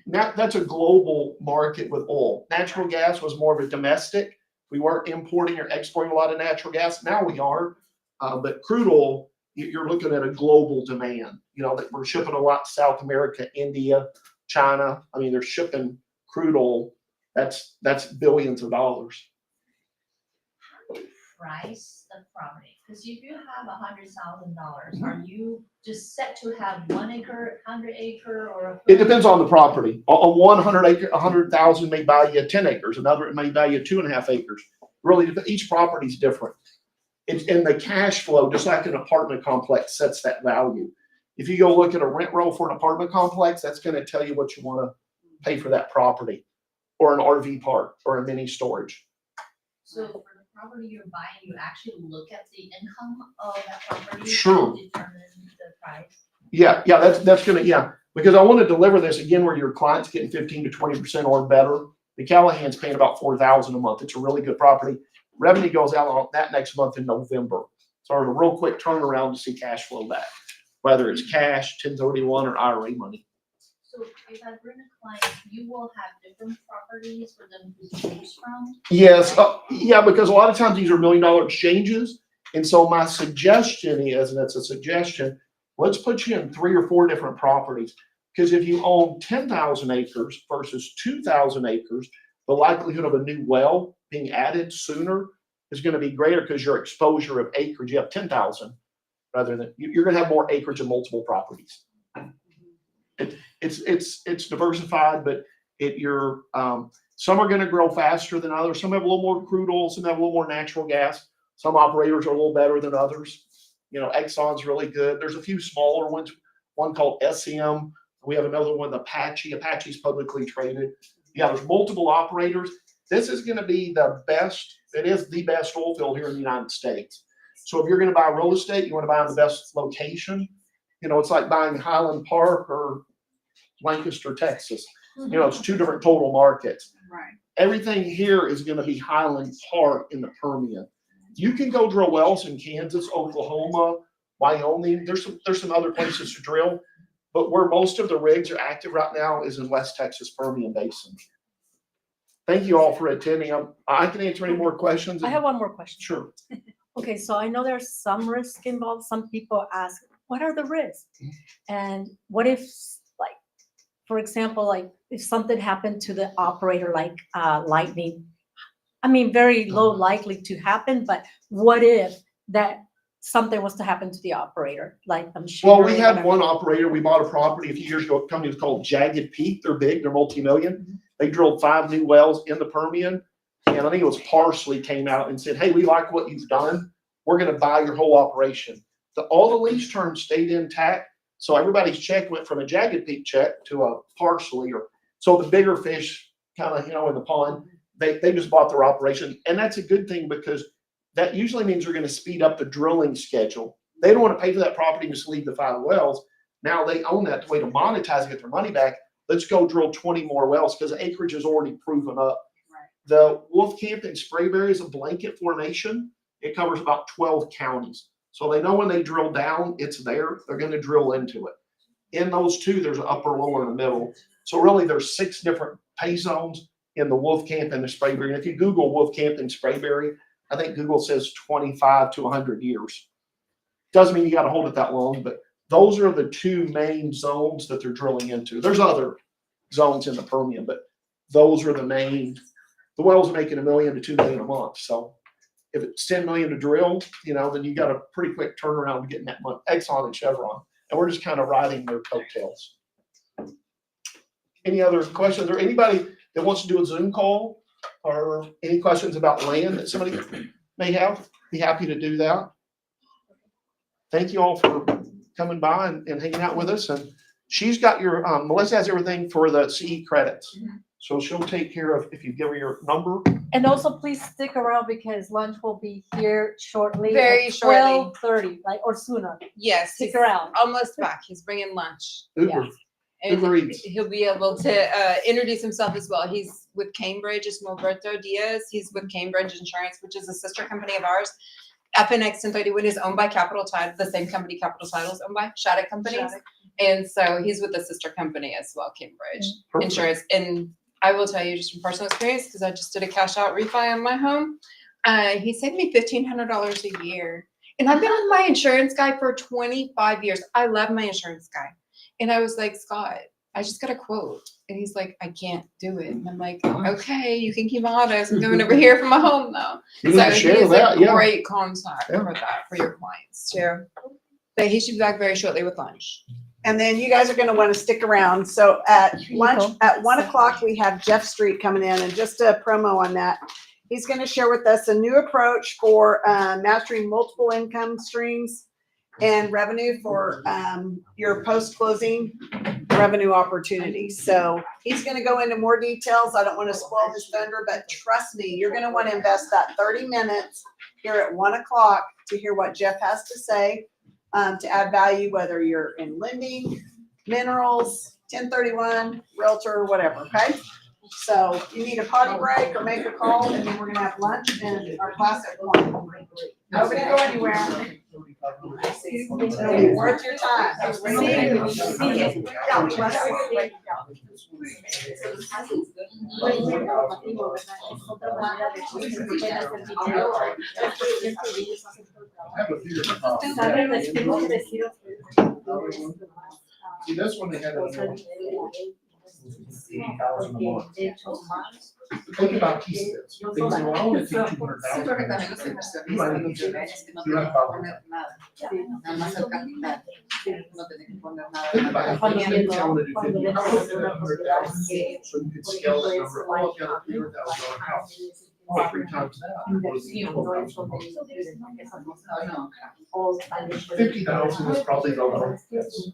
that's a global market with oil. Natural gas was more of a domestic. We weren't importing or exporting a lot of natural gas. Now we are. But crude oil, you're looking at a global demand. That we're shipping a lot to South America, India, China. I mean, they're shipping crude oil. That's billions of dollars. Price the property, because if you have $100,000, are you just set to have 1 acre, 100 acre, or? It depends on the property. On 100 acre, 100,000 may buy you 10 acres. Another it may buy you 2.5 acres. Really, each property is different. It's in the cash flow, just like an apartment complex sets that value. If you go look at a rent roll for an apartment complex, that's going to tell you what you want to pay for that property, or an RV park, or a mini storage. So for the property you're buying, you actually look at the income of that property Sure. to determine the price? Yeah, that's gonna, because I want to deliver this again where your client's getting 15 to 20% or better. The Callahan's paying about $4,000 a month. It's a really good property. Revenue goes out on that next month in November. So it's a real quick turnaround to see cash flow back, whether it's cash, 1031 or IRA money. So if I bring a client, you will have different properties for them to choose from? Yes, because a lot of times these are $1 million exchanges. And so my suggestion is, and it's a suggestion, let's put you in 3 or 4 different properties. Because if you own 10,000 acres versus 2,000 acres, the likelihood of a new well being added sooner is going to be greater because your exposure of acreage, you have 10,000 rather than, you're going to have more acreage in multiple properties. It's diversified, but some are going to grow faster than others. Some have a little more crude oil, some have a little more natural gas. Some operators are a little better than others. Exxon's really good. There's a few smaller ones, one called SEM. We have another one, Apache. Apache's publicly traded. There's multiple operators. This is going to be the best. It is the best oil field here in the United States. So if you're going to buy real estate, you want to buy in the best location. It's like buying Highland Park or Lancaster, Texas. It's 2 different total markets. Right. Everything here is going to be Highland Park in the Permian. You can go drill wells in Kansas, Oklahoma, Wyoming. There's some other places to drill, but where most of the rigs are active right now is in West Texas Permian Basin. Thank you all for attending. I can answer any more questions. I have one more question. Sure. Okay, so I know there's some risk involved. Some people ask, what are the risks? And what if, like, for example, like if something happened to the operator, like lightning, I mean, very low likely to happen, but what if that something was to happen to the operator, like I'm sure. Well, we had one operator. We bought a property a few years ago. A company called Jagged Peak. They're big. They're multi-million. They drilled 5 new wells in the Permian, and I think it was Parsley came out and said, "Hey, we like what you've done. We're going to buy your whole operation." All the lease terms stayed intact, so everybody's check went from a Jagged Peak check to a Parsley, or so the bigger fish kind of in the pond. They just bought their operation, and that's a good thing because that usually means they're going to speed up the drilling schedule. They don't want to pay for that property and just leave the 5 wells. Now they own that, the way to monetize and get their money back, let's go drill 20 more wells, because acreage is already proven up. The Wolfcamp and Sprayberry is a blanket formation. It covers about 12 counties. So they know when they drill down, it's there, they're gonna drill into it. In those two, there's an upper, lower, and a middle. So really, there's 6 different pay zones in the Wolfcamp and the Sprayberry. And if you Google Wolfcamp and Sprayberry, I think Google says 25 to 100 years. Doesn't mean you gotta hold it that long, but those are the 2 main zones that they're drilling into. There's other zones in the Permian, but those are the main. The wells are making $1 million to $2 million a month. So if it's 10 million to drill, then you got a pretty quick turnaround getting that money. Exxon and Chevron, and we're just kind of riding their coattails. Any other questions, or anybody that wants to do a Zoom call, or any questions about land that somebody may have? Be happy to do that. Thank you all for coming by and hanging out with us. And she's got your Melissa has everything for the CE credits. So she'll take care of, if you give her your number. And also please stick around because lunch will be here shortly. Very shortly. 12:30, or sooner. Yes, Stick he's around. almost back. He's bringing lunch. Uber. And Uber Eats. he'll be able to introduce himself as well. He's with Cambridge. It's Milberto Diaz. He's with Cambridge Insurance, which is a sister company of ours. FNX 1031 is owned by Capital Title, the same company Capital Title is owned by, Shattuck Companies. And so he's with the sister company as well, Cambridge Perfect. Insurance. And I will tell you just from personal experience, because I just did a cash out refi on my home. He saved me $1,500 a year. And I've been with my insurance guy for 25 years. I love my insurance guy. And I was like, Scott, I just got a quote. And he's like, I can't do it. And I'm like, okay, you can keep my autos. I'm coming over here from my home though. You So need to he share is that, a yeah. great contact Yeah. for that, for your clients too. But he should be back very shortly with lunch. And then you guys are gonna wanna stick around. So at you lunch, go. at 1 o'clock, we have Jeff Street coming in, and just a promo on that. He's gonna share with us a new approach for mastering multiple income streams and revenue for your post-closing revenue opportunities. So he's gonna go into more details. I don't wanna spoil his thunder, but trust me, you're gonna wanna invest that 30 minutes here at 1 o'clock to hear what Jeff has to say, to add value, whether you're in lending, minerals, 1031, realtor, or whatever, okay? So you need a potty break or make a call, and then we're gonna have lunch and our class at 1. Nobody go anywhere. It'll be worth your time. See, that's when they had it. $80,000 a month. Think about these things. They say, well, I only take $200,000. You might need to- you have about- Think about it. If you say, I wanna do 50, I would do 100,000. So you could scale that number. Oh, I've got a $300,000 house. Oh, 3 times that. What is it? 50,000 is probably the low. Yes.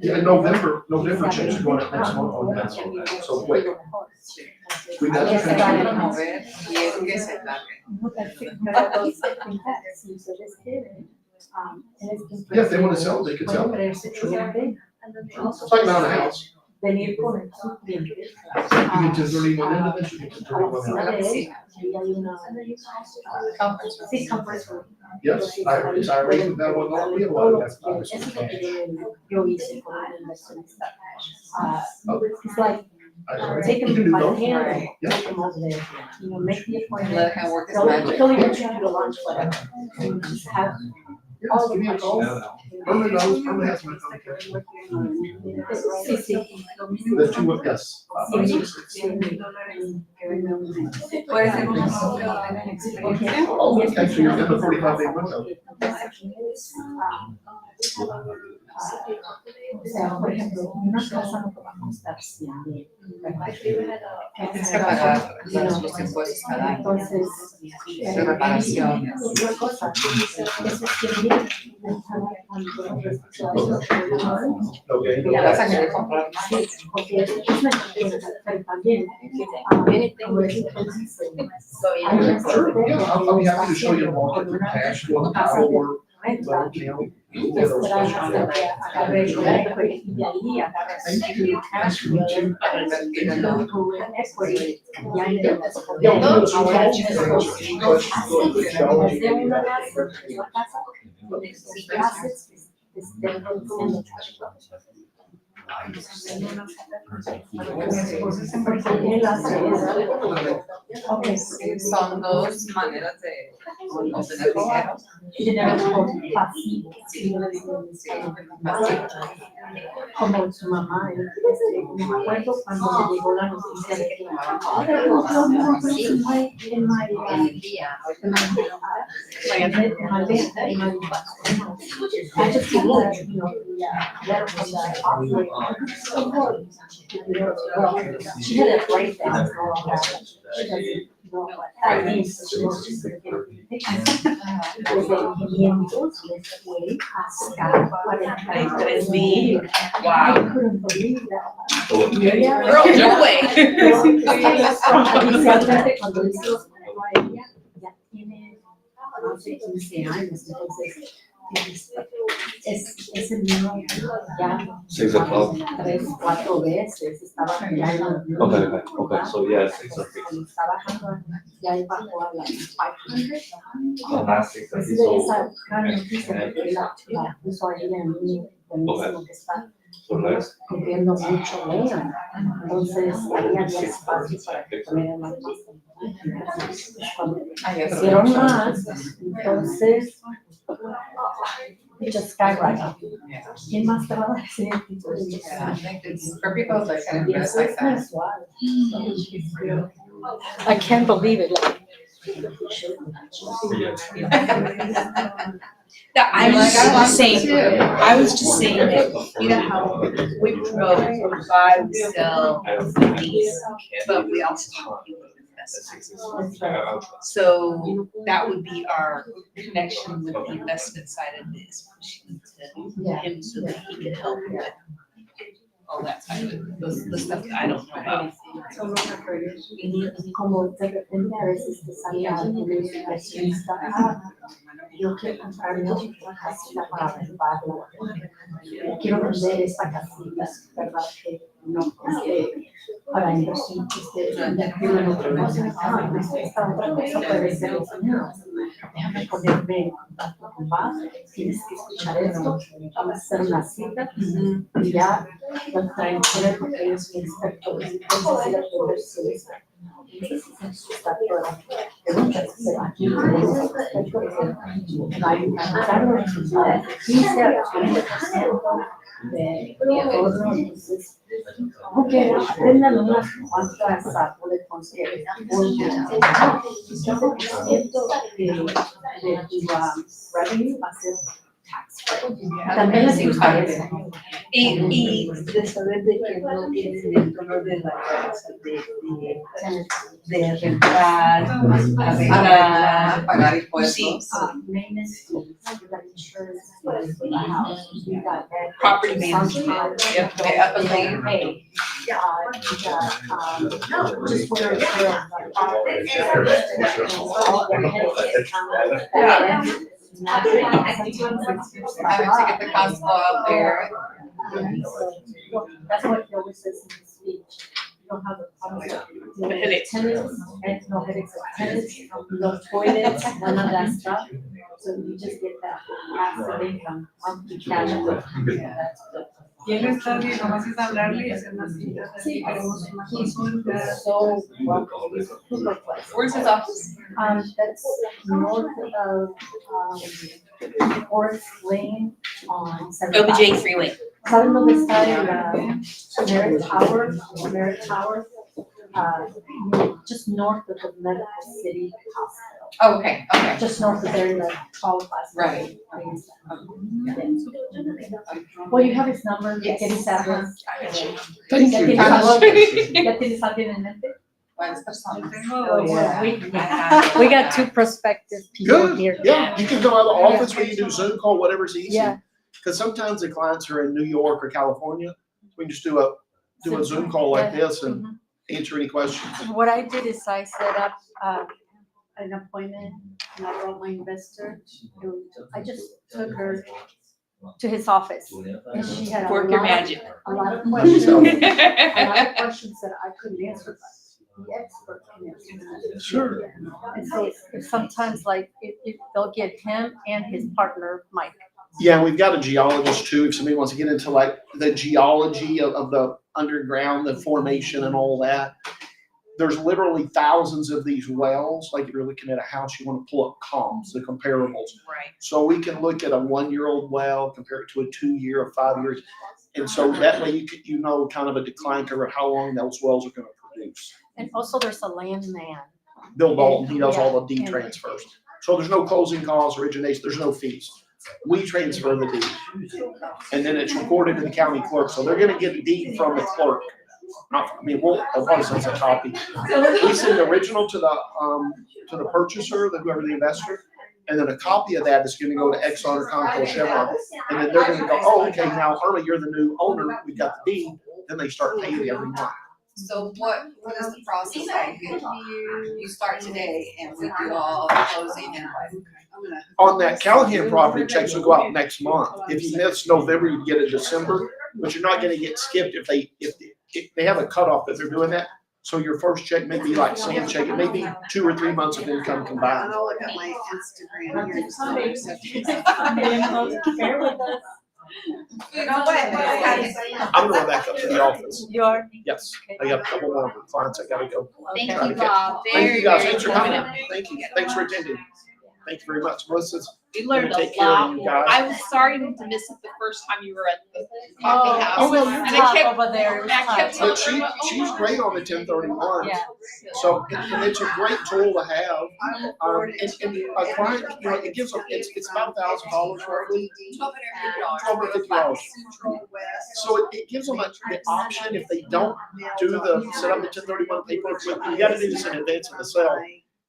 Yeah, November checks are going up next month on that, so quick. We got Yeah, if they wanna sell, they could sell. It's like buying a house. You can just really one into this, you can just really one into that. Yes, it's IRA, that one, we have a lot of that. Take You can them do by both. hand, Yeah. take them over there, make the appointment. Let him work his They'll magic. even treat you to lunch, whatever. You just have Yes, give me a call. Herman knows, Herman has my contact. The two, yes. Oh, okay, so you're in the 45-day window. O sea, por ejemplo, una casa no podemos estar sin de Tienes que pagar los impuestos cada año. Entonces, Reparaciones. otra cosa, eso es que Ya la saqué de comprar. Sí, porque es necesario, pero también, como es entonces, hay una estrategia I'll be que happy to show you a market con una cash flow, casa de or renta, loan account. esperar hasta que agarre el equity, y de ahí agarra el cash flow, y luego con el equity, ya intentas poner, ahora es de una casa, sus assets estén produciendo cash flow. Porque él hace eso. Ok, Son dos maneras de obtener dinero. dinero pasivo. Como su mamá, me acuerdo cuando me llegó la noticia de que I just feel like, you know, letter from the operator. Well, she had a breakdown and all that. She doesn't know what that means, so she was just gonna get a picture. Desde 500 les fue hasta 43,000. I couldn't believe that. Girl, no way. Inicialmente cuando hizo a ella, ya tiene, no sé, 15 años, entonces es el mismo ya 6 o'clock. 3, 4 veces estaba ya en la Okay. So yeah, 6 o'clock. cuando está bajando ya bajó a las 500. Last 6 Pues so esa gran noticia que la puso ahí en mí, buenísimo que está so let's cubriendo mucho leño. Entonces ahí había espacio para que poner más. Cuando hicieron más, entonces it just skyrocketed. ¿Quién más te va a decir? Yeah, I think it's for people that can Y invest eso like es that. mensual. I can't believe it. That I was just saying, that, you know how we promote buy, we sell, lease, but we also talk about investment. So that would be our connection with the investment side of this, pushing to him so that he can help with all that side of it, the stuff that I don't know about. Como de repente a veces te salga un inversionista, yo quiero comprar una casita para rentarla, quiero vender esta casita, ¿verdad? Que no, para inversión, invertirla en otra cosa, esta otra cosa puede ser eso. Déjame ponerme en contacto con Paz, tienes que escuchar esto, vamos a hacer una cita y ya lo traen fuera porque ellos son expertos, entonces ir a tu inversionista. Está toda preguntas, pero aquí tenemos expertos que va a encantar los resultados, 15 a 20% de ahorro, entonces, aunque aprendan unas cuantas bullet points que un 15% de tu revenue va a ser tax. También les gusta eso. Y de saber de que no tienes el dolor de la casa, de rentar, arreglar, Pagar impuestos. sí, Maintenance fees, you got insurance for the house, you got that. property management, yep, okay, up and down. Hey, you got, just where it's Having to get the constable out there. That's what he always says in his speech. You don't have the problem. The headaches. Tenants, and no headaches, tenants, no toilets, none of that stuff. So you just get that passive income, monthly cash flow. That's good. Y él está bien, nomás es hablarle y hacer una cita. Sí, he's so well, he's super flexible. Where's his office? That's north of, Forest Lane on 75. OBJ freeway. ¿Saben dónde está el Merit Tower? Merit Tower, just north of the Medical City Hospital. Oh, okay, okay. Just north of there in the tall class. Right. Well, you have his number, Yes. get his address. Thank Ya you. tienes algo- ya tienes alguien en mente? Buenas personas. Oh, yeah. We got two prospective people Good, here. yeah, you can come out of the office, we can do Zoom call, whatever's easy. Yeah. Because sometimes the clients are in New York or California. We can just do a Zoom call like this and answer any questions. What I did is I set up an appointment and I brought my investor. I just took her to his office and she had Work your magic. a lot of questions. A lot of questions that I couldn't answer, but the expert can answer that. Sure. And so it's sometimes like they'll get him and his partner, Mike. Yeah, we've got a geologist too, if somebody wants to get into like the geology of the underground, the formation and all that. There's literally thousands of these wells, like if you're looking at a house, you want to pull up comps, the comparables. Right. So we can look at a 1-year-old well, compare it to a 2-year or 5 years. And so that way you know kind of a decline curve of how long those wells are gonna produce. And also there's a landman. Bill Dalton, he does all the deed Yeah. transfers. So there's no closing costs, origination, there's no fees. We transfer the deed. And then it's recorded in the county clerk, so they're gonna get the deed from the clerk. I mean, we'll probably send a copy. We send the original to the purchaser, whoever the investor, and then a copy of that is gonna go to Exxon or Conoco or Chevron. And then they're gonna go, oh, okay, now Irma, you're the new owner, we got the deed, then they start paying you every month. So what is the process like? You start today and we do all closing and I'm gonna. On that Callahan property, checks will go out next month. If you miss November, you get it December, but you're not gonna get skipped if they have a cutoff that they're doing that. So your first check may be like Sam check, it may be 2 or 3 months of income combined. I'll look at my Instagram here. just to accept it. Bear with us. No way. I'm gonna go back up to the office. You are? Yes, I got a couple more clients I gotta go. Thank Try to you, catch. Bob. Thank Very, you guys, very thanks for coming. informative. Thank you, thanks for attending. Thank you very much. Melissa's We gonna learned a take care of lot you more. guys. I was sorry to miss it the first time you were at the coffee house. Oh, well, And you're I tough kept- over there. and I kept But telling her, she's great on the 1031. Yeah. So, and it's a great tool to have. And a client, you know, it gives them, it's about $1,000 roughly. $1,250. So it gives them the option if they don't set up the 1031 paperwork, you gotta do this in advance of the sale,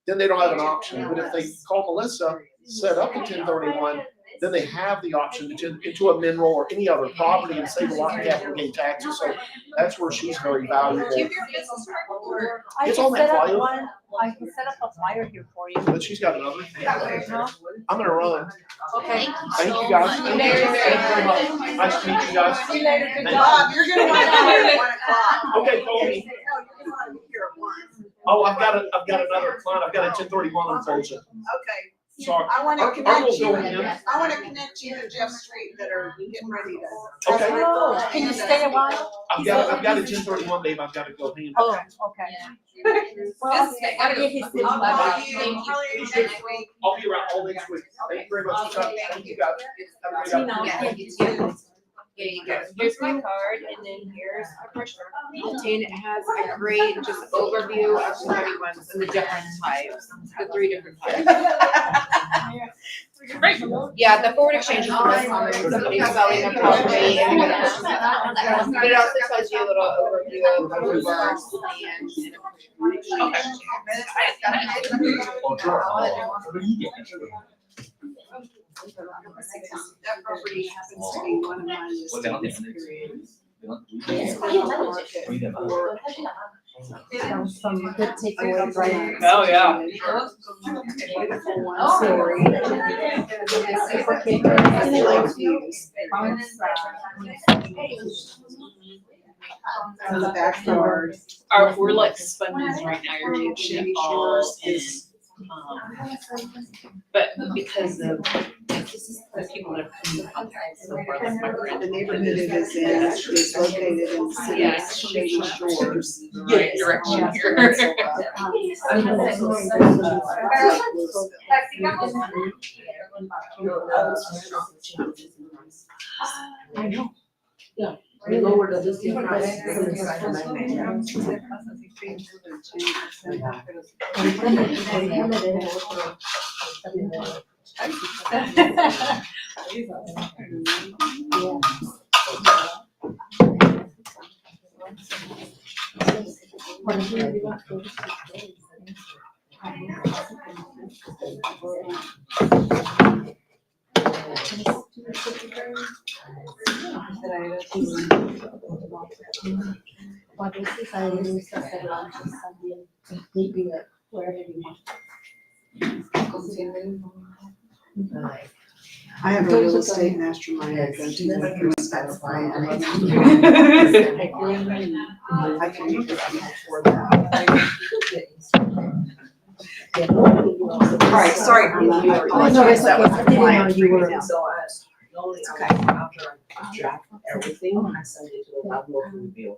then they don't have an option. But if they call Melissa, set up a 1031, then they have the option to into a mineral or any other property and save a lot of capital gain taxes. So that's where she's very valuable. give your business card or I It's can on that set up flyer. one, I can set up a flyer here for you. But she's got another. No? I'm gonna run. Okay. Thank you guys. Thank you very much. Nice to meet you guys. See you later. Good Thank job. You're gonna want to at 1 o'clock. Okay, call me. No, you're gonna want to be here at 1. Oh, I've got another client. I've got a 1031 on Thursday. Okay. Sorry. I want Our- to our connect will you, go in. I want to connect you to Jeff Street that are getting ready to. Okay. Oh, can you stay a while? I've got a 1031, babe. I've got to go handle. Oh, okay. Well, I'll get his I'll info. call you probably next week. I'll be around all next week. Thank you very much for coming. Thank you guys. Have a great Tina, afternoon. There you go. Here's my card, and then here's a brochure. And it has a great just overview of 1031s and the different types, the 3 different types. Yeah, the forward exchange is the most common. Somebody's selling a property and but it also tells you a little overview of the reverse and. That property happens to be one of my listings. Some good takeaways, right? Oh, yeah. Beautiful one story. Super kicker. They like views. In the backyard. We're like spending right now, your kitchen all is, but because of the people that are coming up so far, that's my friend. The neighborhood it is in is located in the city of Yes. Shady Shores. Right direction here. I know. We lowered the listing price. O a veces a mí me gusta hacer lunches también, maybe wherever you want. I have a real estate mastermind I go to that goes back to my. I can meet with you before that. All right, sorry. Oh, no, it's okay. I didn't know you were. It's okay. Draft everything, I send it to the landlord review.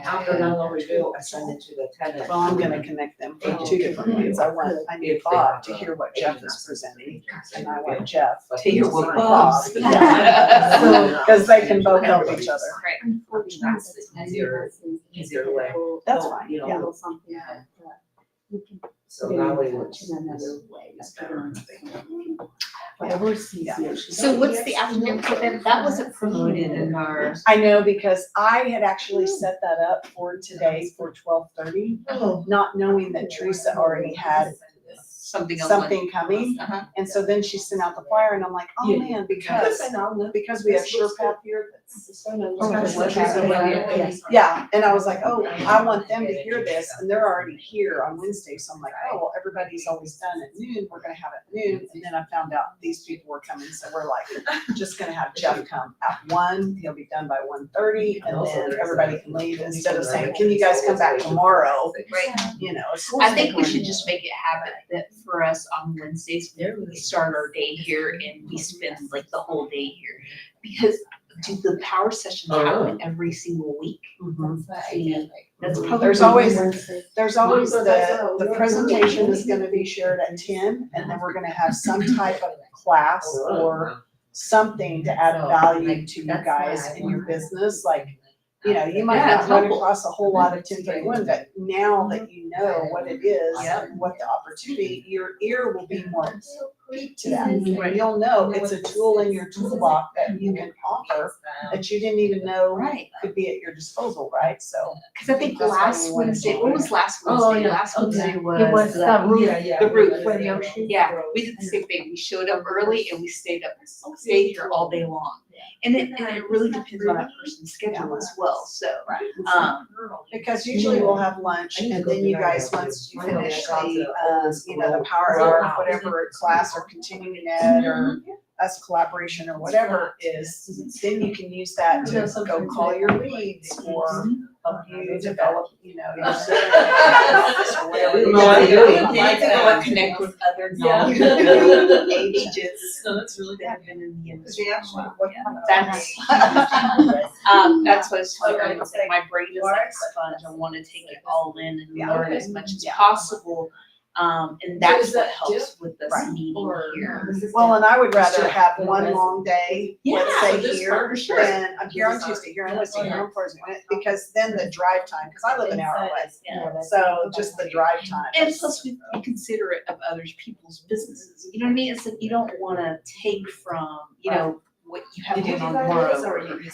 After landlord review, I send it to the tenant. Well, I'm gonna connect them for two different ways. I need Bob to hear what Jeff is presenting, and I want Jeff to hear what Bob. Yeah. Because they can both help each other. That's the easier way. That's fine, You know, yeah. Something that we can so that way touch in another way. it's better. Whatever is easier. So what's the afternoon for them? That wasn't promoted in our. I know, because I had actually set that up for today for 12:30, not knowing that Teresa already had Something else. something coming. Uh-huh. And so then she sent out the flyer and I'm like, oh Yeah. man, because we have SurePath here. Yes. Yeah, and I was like, oh, I want them to hear this, and they're already here on Wednesday, so I'm like, oh, well, everybody's always done at noon, we're gonna have it at noon, and then I found out these people were coming, so we're like, just gonna have Jeff come at 1, he'll be done by 1:30, and then everybody can leave, instead of saying, can you guys come back tomorrow? Right. You know. I think we should just make it happen that for us on Wednesdays, we start our day here and we spend like the whole day here. Because do the power sessions happen every single week? That's probably. There's always the presentation is gonna be shared at 10, and then we're gonna have some type of class or something to add value to you guys in your business, like, you know, you might not run across a whole lot of 1031, but now that you know what it is and what the opportunity, your ear will be more peaked to that. You'll know it's a tool in your toolbox that you can offer that you didn't even know Right. could be at your disposal, right? So. Cause I think That's why last we wanna Wednesday, do what it. was last Oh, Wednesday? yeah. Last Okay. Wednesday It was the roof. the roof. For the ocean. Yeah, we did the same thing. We showed up early and we stayed here all day long. And it really depends on that person's schedule as well, so. Because usually we'll have lunch and then you guys, once you finish the, you know, the power hour, whatever class or continuing ed or us collaboration or whatever is, then you can use that to go call your leads or help you develop, you know, your business or whatever. You know what I'm doing. They need to go and connect with other agents that's really that have been in the industry. Yeah. That's, that's what I was telling everyone, that my brain is like a sponge, I wanna take it all in and Yeah. learn as much as Yeah. possible. And that's is what that helps with this Right. meeting here. Well, and I would rather have one long day, let's Yeah, say this here, partnership. than I'm here on Tuesday, here on Wednesday, here on Thursday, because then the drive time, because I live an hour away. Yeah. So just the drive time. And plus we be considerate of other people's businesses, you know what I mean? It's like you don't wanna take from, you know, what you have going on tomorrow,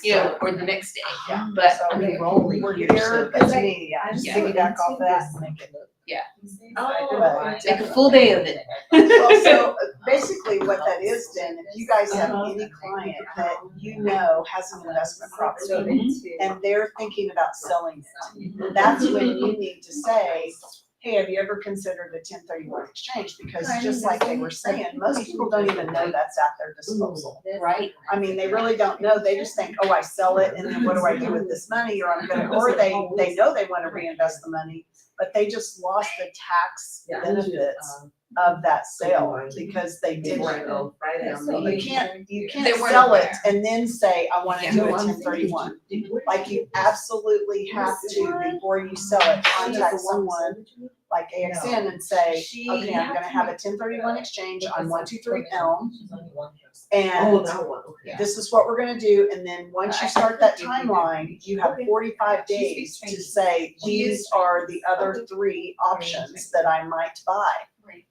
you know, or the next day. Yeah. But So I mean, we're rolling We're here, here, so but to me, yeah, just Yeah. piggyback off that and make it. make a full day of it. Well, so basically what that is then, if you guys have any client that you know has an investment property and they're thinking about selling it, that's when you need to say, hey, have you ever considered a 1031 exchange? Because just like they were saying, most people don't even know that's at their disposal. Right. I mean, they really don't know. They just think, oh, I sell it and then what do I do with this money? Or I'm gonna, or they know they wanna reinvest the money, but they just lost the tax benefits of that sale because they didn't. You can't They weren't sell it aware. and then say, I wanna do a 1031. Like you absolutely have to, before you sell it, contact someone like AXN and say, okay, I'm gonna have a 1031 exchange on 123 Elm. And this is what we're gonna do, and then once you start that timeline, you have 45 days to say, these are the other 3 options that I might buy.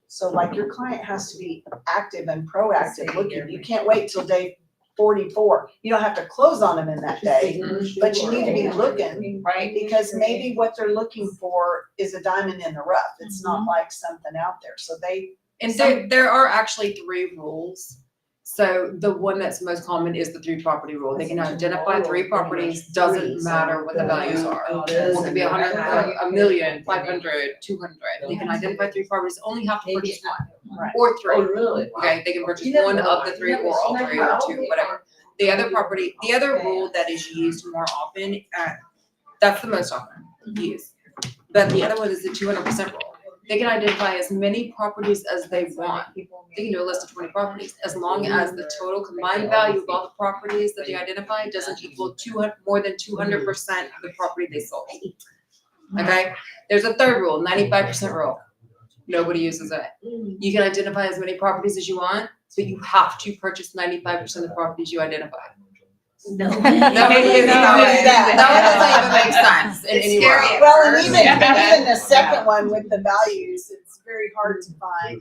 So like your client has to be active and proactive looking, you can't wait till day 44. You don't have to close on them in that day, but you need to be looking, Right. because maybe what they're looking for is a diamond in the rough, it's not like something out there, so they. And there are actually 3 rules. So the one that's most common is the 3 property rule. They can identify 3 properties, doesn't matter what the values are. It could be 100, a million, 500, 200. They can identify 3 properties, only have to purchase one Right. or 3. really? Okay, they can purchase one of the 3 or all 3 or 2, whatever. The other rule that is used more often, that's the most often used. But the other one is the 200% rule. They can identify as many properties as they want. They can do a list of 20 properties, as long as the total combined value of all the properties that they identify doesn't equal more than 200% of the property they sold. Okay, there's a third rule, 95% rule. Nobody uses it. You can identify as many properties as you want, but you have to purchase 95% of the properties you identify. No. Nobody uses that. That one doesn't even make sense in It's any scary world. at Well, and first. even the second one with the values, it's very hard to find,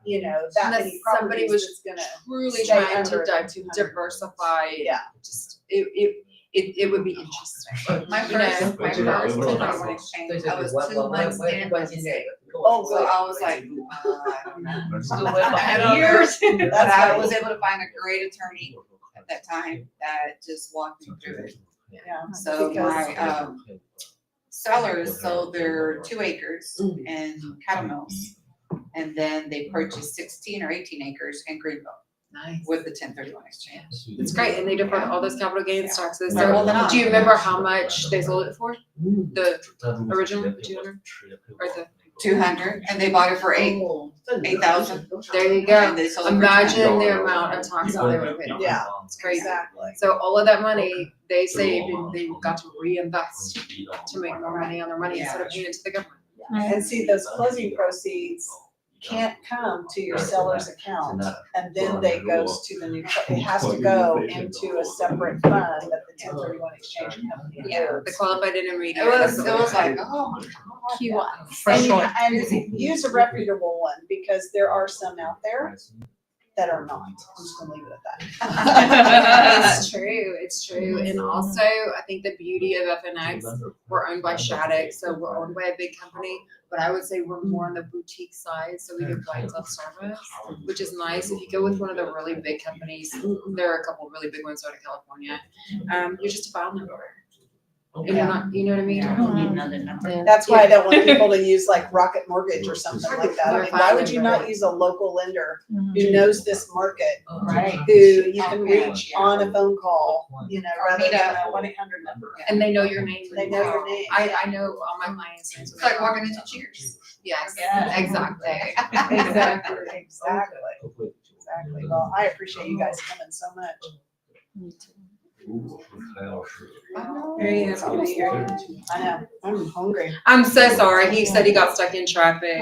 you know, that Unless many somebody properties was that's gonna. Truly stay trying to under diversify. Yeah. Just, it would be interesting. My You know, first 1031 exchange, I was 2 months in real estate. Oh, So I was like, I don't know. years, but That's I right. was able to find a great attorney at that time that just walked me through it. Yeah. So Because- my sellers sold their 2 acres in Cattle Mills. And then they purchased 16 or 18 acres in Greenville Nice. with the 1031 exchange. It's great, and they deferred all those capital gains taxes. They're holding So, on. do you remember how much they sold it for? The original 200, right there. 200, and they bought it for 8,000. There you go. And they sold it for Imagine 200. the amount of taxes they would have paid. Yeah, It's crazy. exactly. So all of that money they saved and they got to reinvest to make more money on their money instead of paying it to the government. And see, those closing proceeds can't come to your seller's account, and then they goes to the new, it has to go into a separate fund that the 1031 exchange company Yeah, the holds. qualified intermediate. It was like, oh my God. And use a reputable one, because there are some out there that are not. I'm just gonna leave it at that. It's true, it's true. And also, I think the beauty of FNX, we're owned by Shattuck, so we're owned by a big company. But I would say we're more on the boutique side, so we do clientele service, which is nice. If you go with one of the really big companies, there are a couple of really big ones out of California. You're just a file number. And you're not, you know what I mean? That's why I don't want people to use like Rocket Mortgage or something like that. I mean, why would you not use a local lender who knows this market, who you can reach on a phone call, you know, rather than a 1-800 number? And they know your name. They know your name. I know all my clients. It's like walking into Cheers. Yes, Yeah. exactly. Exactly, exactly. Exactly. Well, I appreciate you guys coming so much. Very happy to be here. I know, I'm hungry. I'm so sorry. He said he got stuck in traffic.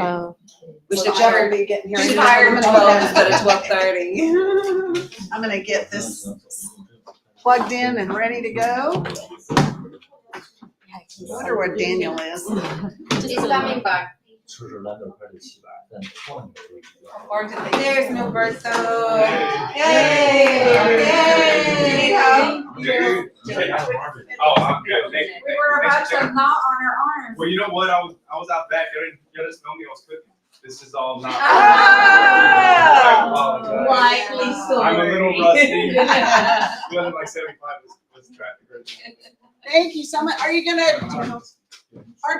We So should Jeff hire. will be getting here. We should hire him at 12 instead of 12:30. I'm gonna get this plugged in and ready to go. I wonder what Daniel is. He's coming back. There's Milberto. Yay! Yay! Oh, I'm good. Thank you. We were about to knot on our arms. Well, you know what? I was out back. You just know me. I was cooking. This is all not. Ah! I apologize. Likely so. I'm a little rusty. It wasn't like 75 was traffic. Thank you so much. Aren't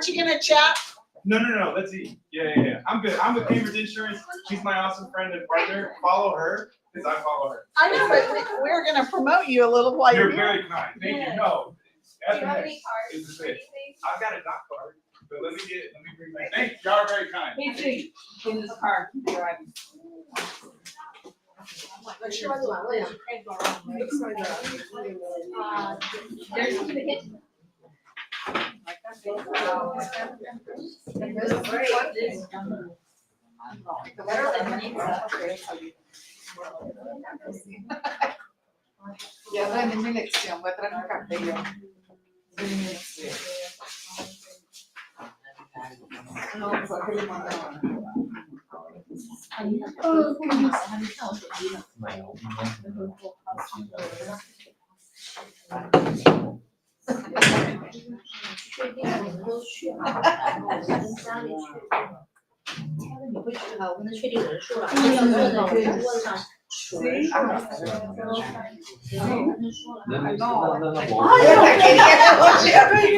you gonna chat? No. Let's eat. Yeah. I'm good. I'm with Cambridge Insurance. She's my awesome friend and partner. Follow her because I follow her. I know, but we're gonna promote you a little while You're you're here. very kind. Thank you. No. Do you have FNX any cards? is the thing. I've got a doc card, but let me bring my. Thank you. Y'all are very kind. Me too. In this car. There's the kitchen. Ya dame mi lección, voy a traer un cartello. La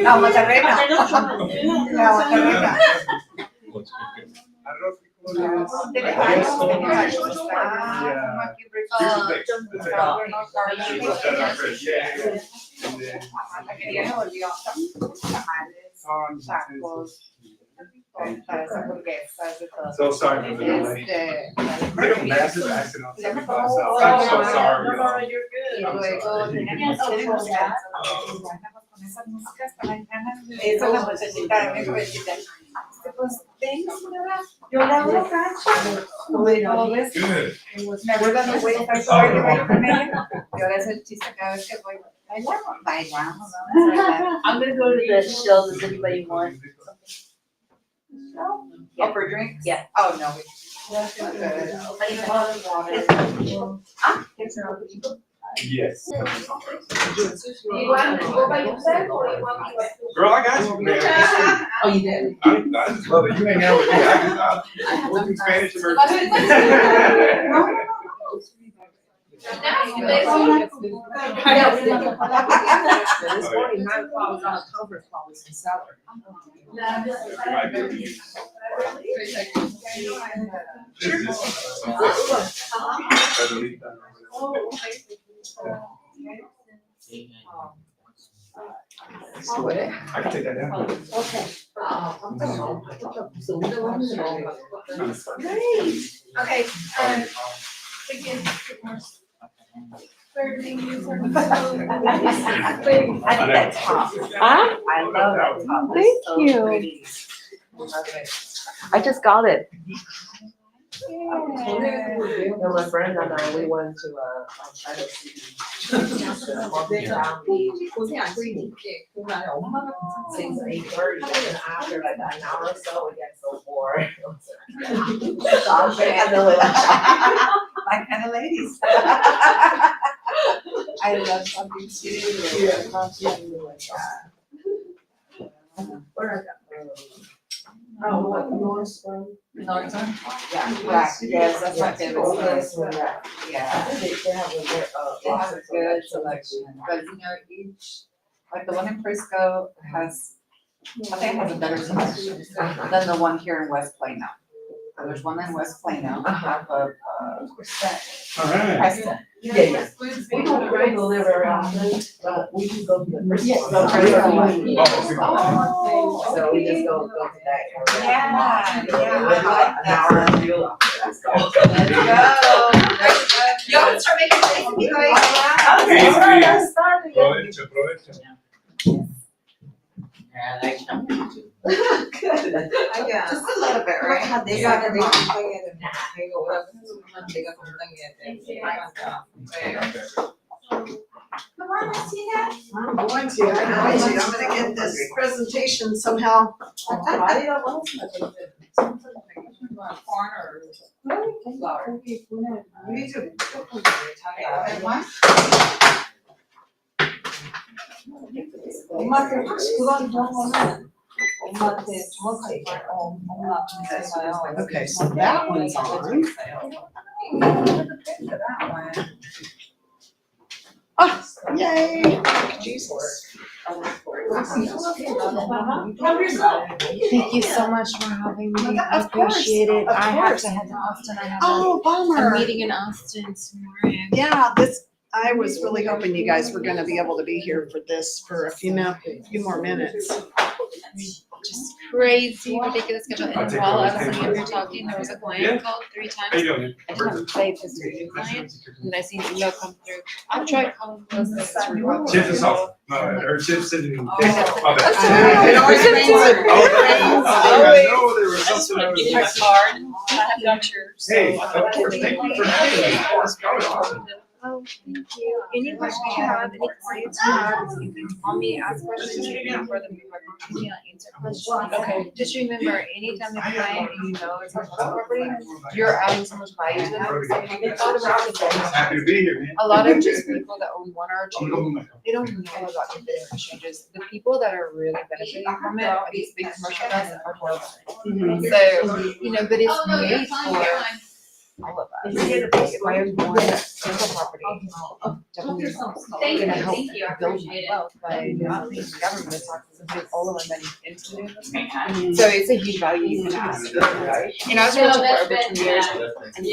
Macarena. La Macarena. So sorry for the delay. I made a massive accident on 75 South. I'm so sorry, y'all. I'm sorry. Yo le hablo cacho. Good. Me acuerdo mi güey está sorry que voy con ella. Yo le hago el chiste cada vez que voy. Bailamos. I'm gonna go to the Shell, does anybody want? Oh, for drinks? Yeah. Oh, no. Yes. You want to go by yourself or you want me to? Girl, I got you, man. Oh, you did? I just love it. You hang out with me. I will speak Spanish emergency. This morning, 9 o'clock, I was on a conference call with some salary. I can take that down. Okay, begin. I think that top. Huh? I love that top. It's Thank so you. pretty. Love it. I just got it. And my friend and I, we went to I don't see. Since 8:30, and after like an hour or so, we get so bored. My kind of ladies. I love something too. Where I got, oh, what, Northstone? Northern? Yeah, right, yes, that's my favorite. Yeah. They have They have a good selection, but you know, each, like the one in Frisco has, I think it has a better selection than the one here in West Plano. So there's one in West Plano, off of, Alright. Preston. Yeah. We don't go there very often, but we can go to the first Yes, one. the Frisco one. Oh. So we just go to that. Yeah, yeah, I like An hour that. and feel. Let's go. Yo, start making things, guys. Okay, Alright. Aprovecha, aprovecha. Good. Yeah. Just a little bit, right? They got it. Come on, Martina. I'm going to. I'm gonna get this presentation somehow. Okay, so that one's on. Oh, yay, Jesus. Thank you so much for having me. I Of course, appreciate it. of I have course. to head to Austin. I have Oh, a bummer. meeting in Austin tomorrow. Yeah, I was really hoping you guys were gonna be able to be here for this for a few more minutes. Just crazy, ridiculous schedule. And while I was sitting here talking, there was a client called 3 How you times. doing? I didn't say this was a new client, and I seen the email come through. I've tried calling those. Chips is off. Or chips sitting. Oh, My bad. It always rains. I know there was something I was. My card. I have got yours. Hey, of course, thank you for having me. That was awesome. Oh, thank you. Any questions you have, any clients you have, you can call me, ask questions, you can for them, I'll answer questions. Okay. Just remember, anytime you client, you know it's a property, you're adding so much value to them. So have you thought about it? Happy to be here, man. A lot of just people that own 1 or 2, they don't know about dividend exchanges. The people that are really benefiting from it are these big commercial guys that are 12. So, you know, but it's made for all of us. If I own one single property, definitely gonna help build my wealth by government taxes and putting all of my money into the investment. So it's a huge value you can ask. And I was a realtor for over 2 years. And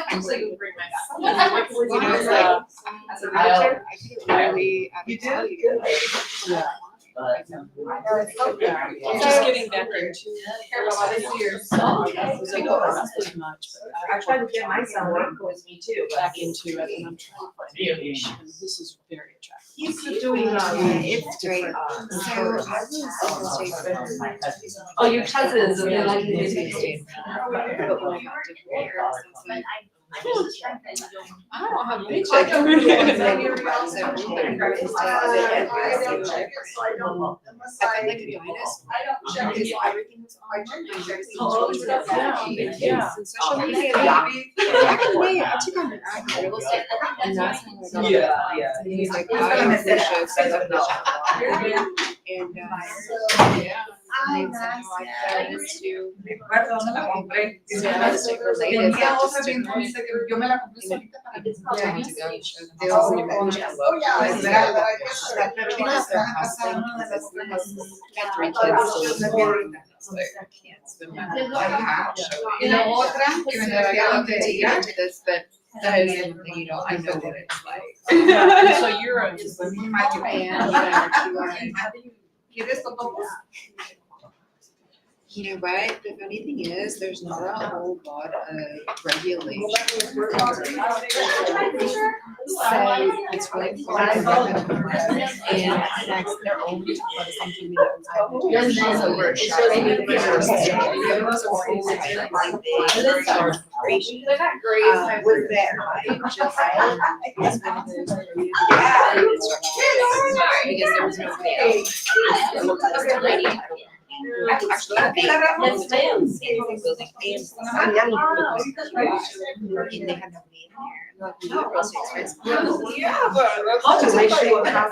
I'm so you bring my back. You know, as a realtor, I think it really adds value. Yeah. Just getting back into a lot of years. I tried to get myself with me too, back into it, and I'm trying to find variation. This is very attractive. He's doing, It's great. So I was oh, your cousins, and they're like. But when I got divorced, I don't have any check. check. Everything was I took on an act real estate, and that's how I got. Yeah. And he's like, I am ambitious, I love this. And, yeah. And so I fell into related, but that is something, you know, I know what it's like. So you're a. I am. You know what, the funny thing is, there's not a whole lot of regulation. So it's really fun. And next, they're only talking about the same thing They're not great. Was that Just, it's one of those where you because there was nobody else. It looked like a lady. Actually, Yes, ma'am. and they had nobody in there. Like, we were real estate expensive. Yeah, but. I'll just make sure you have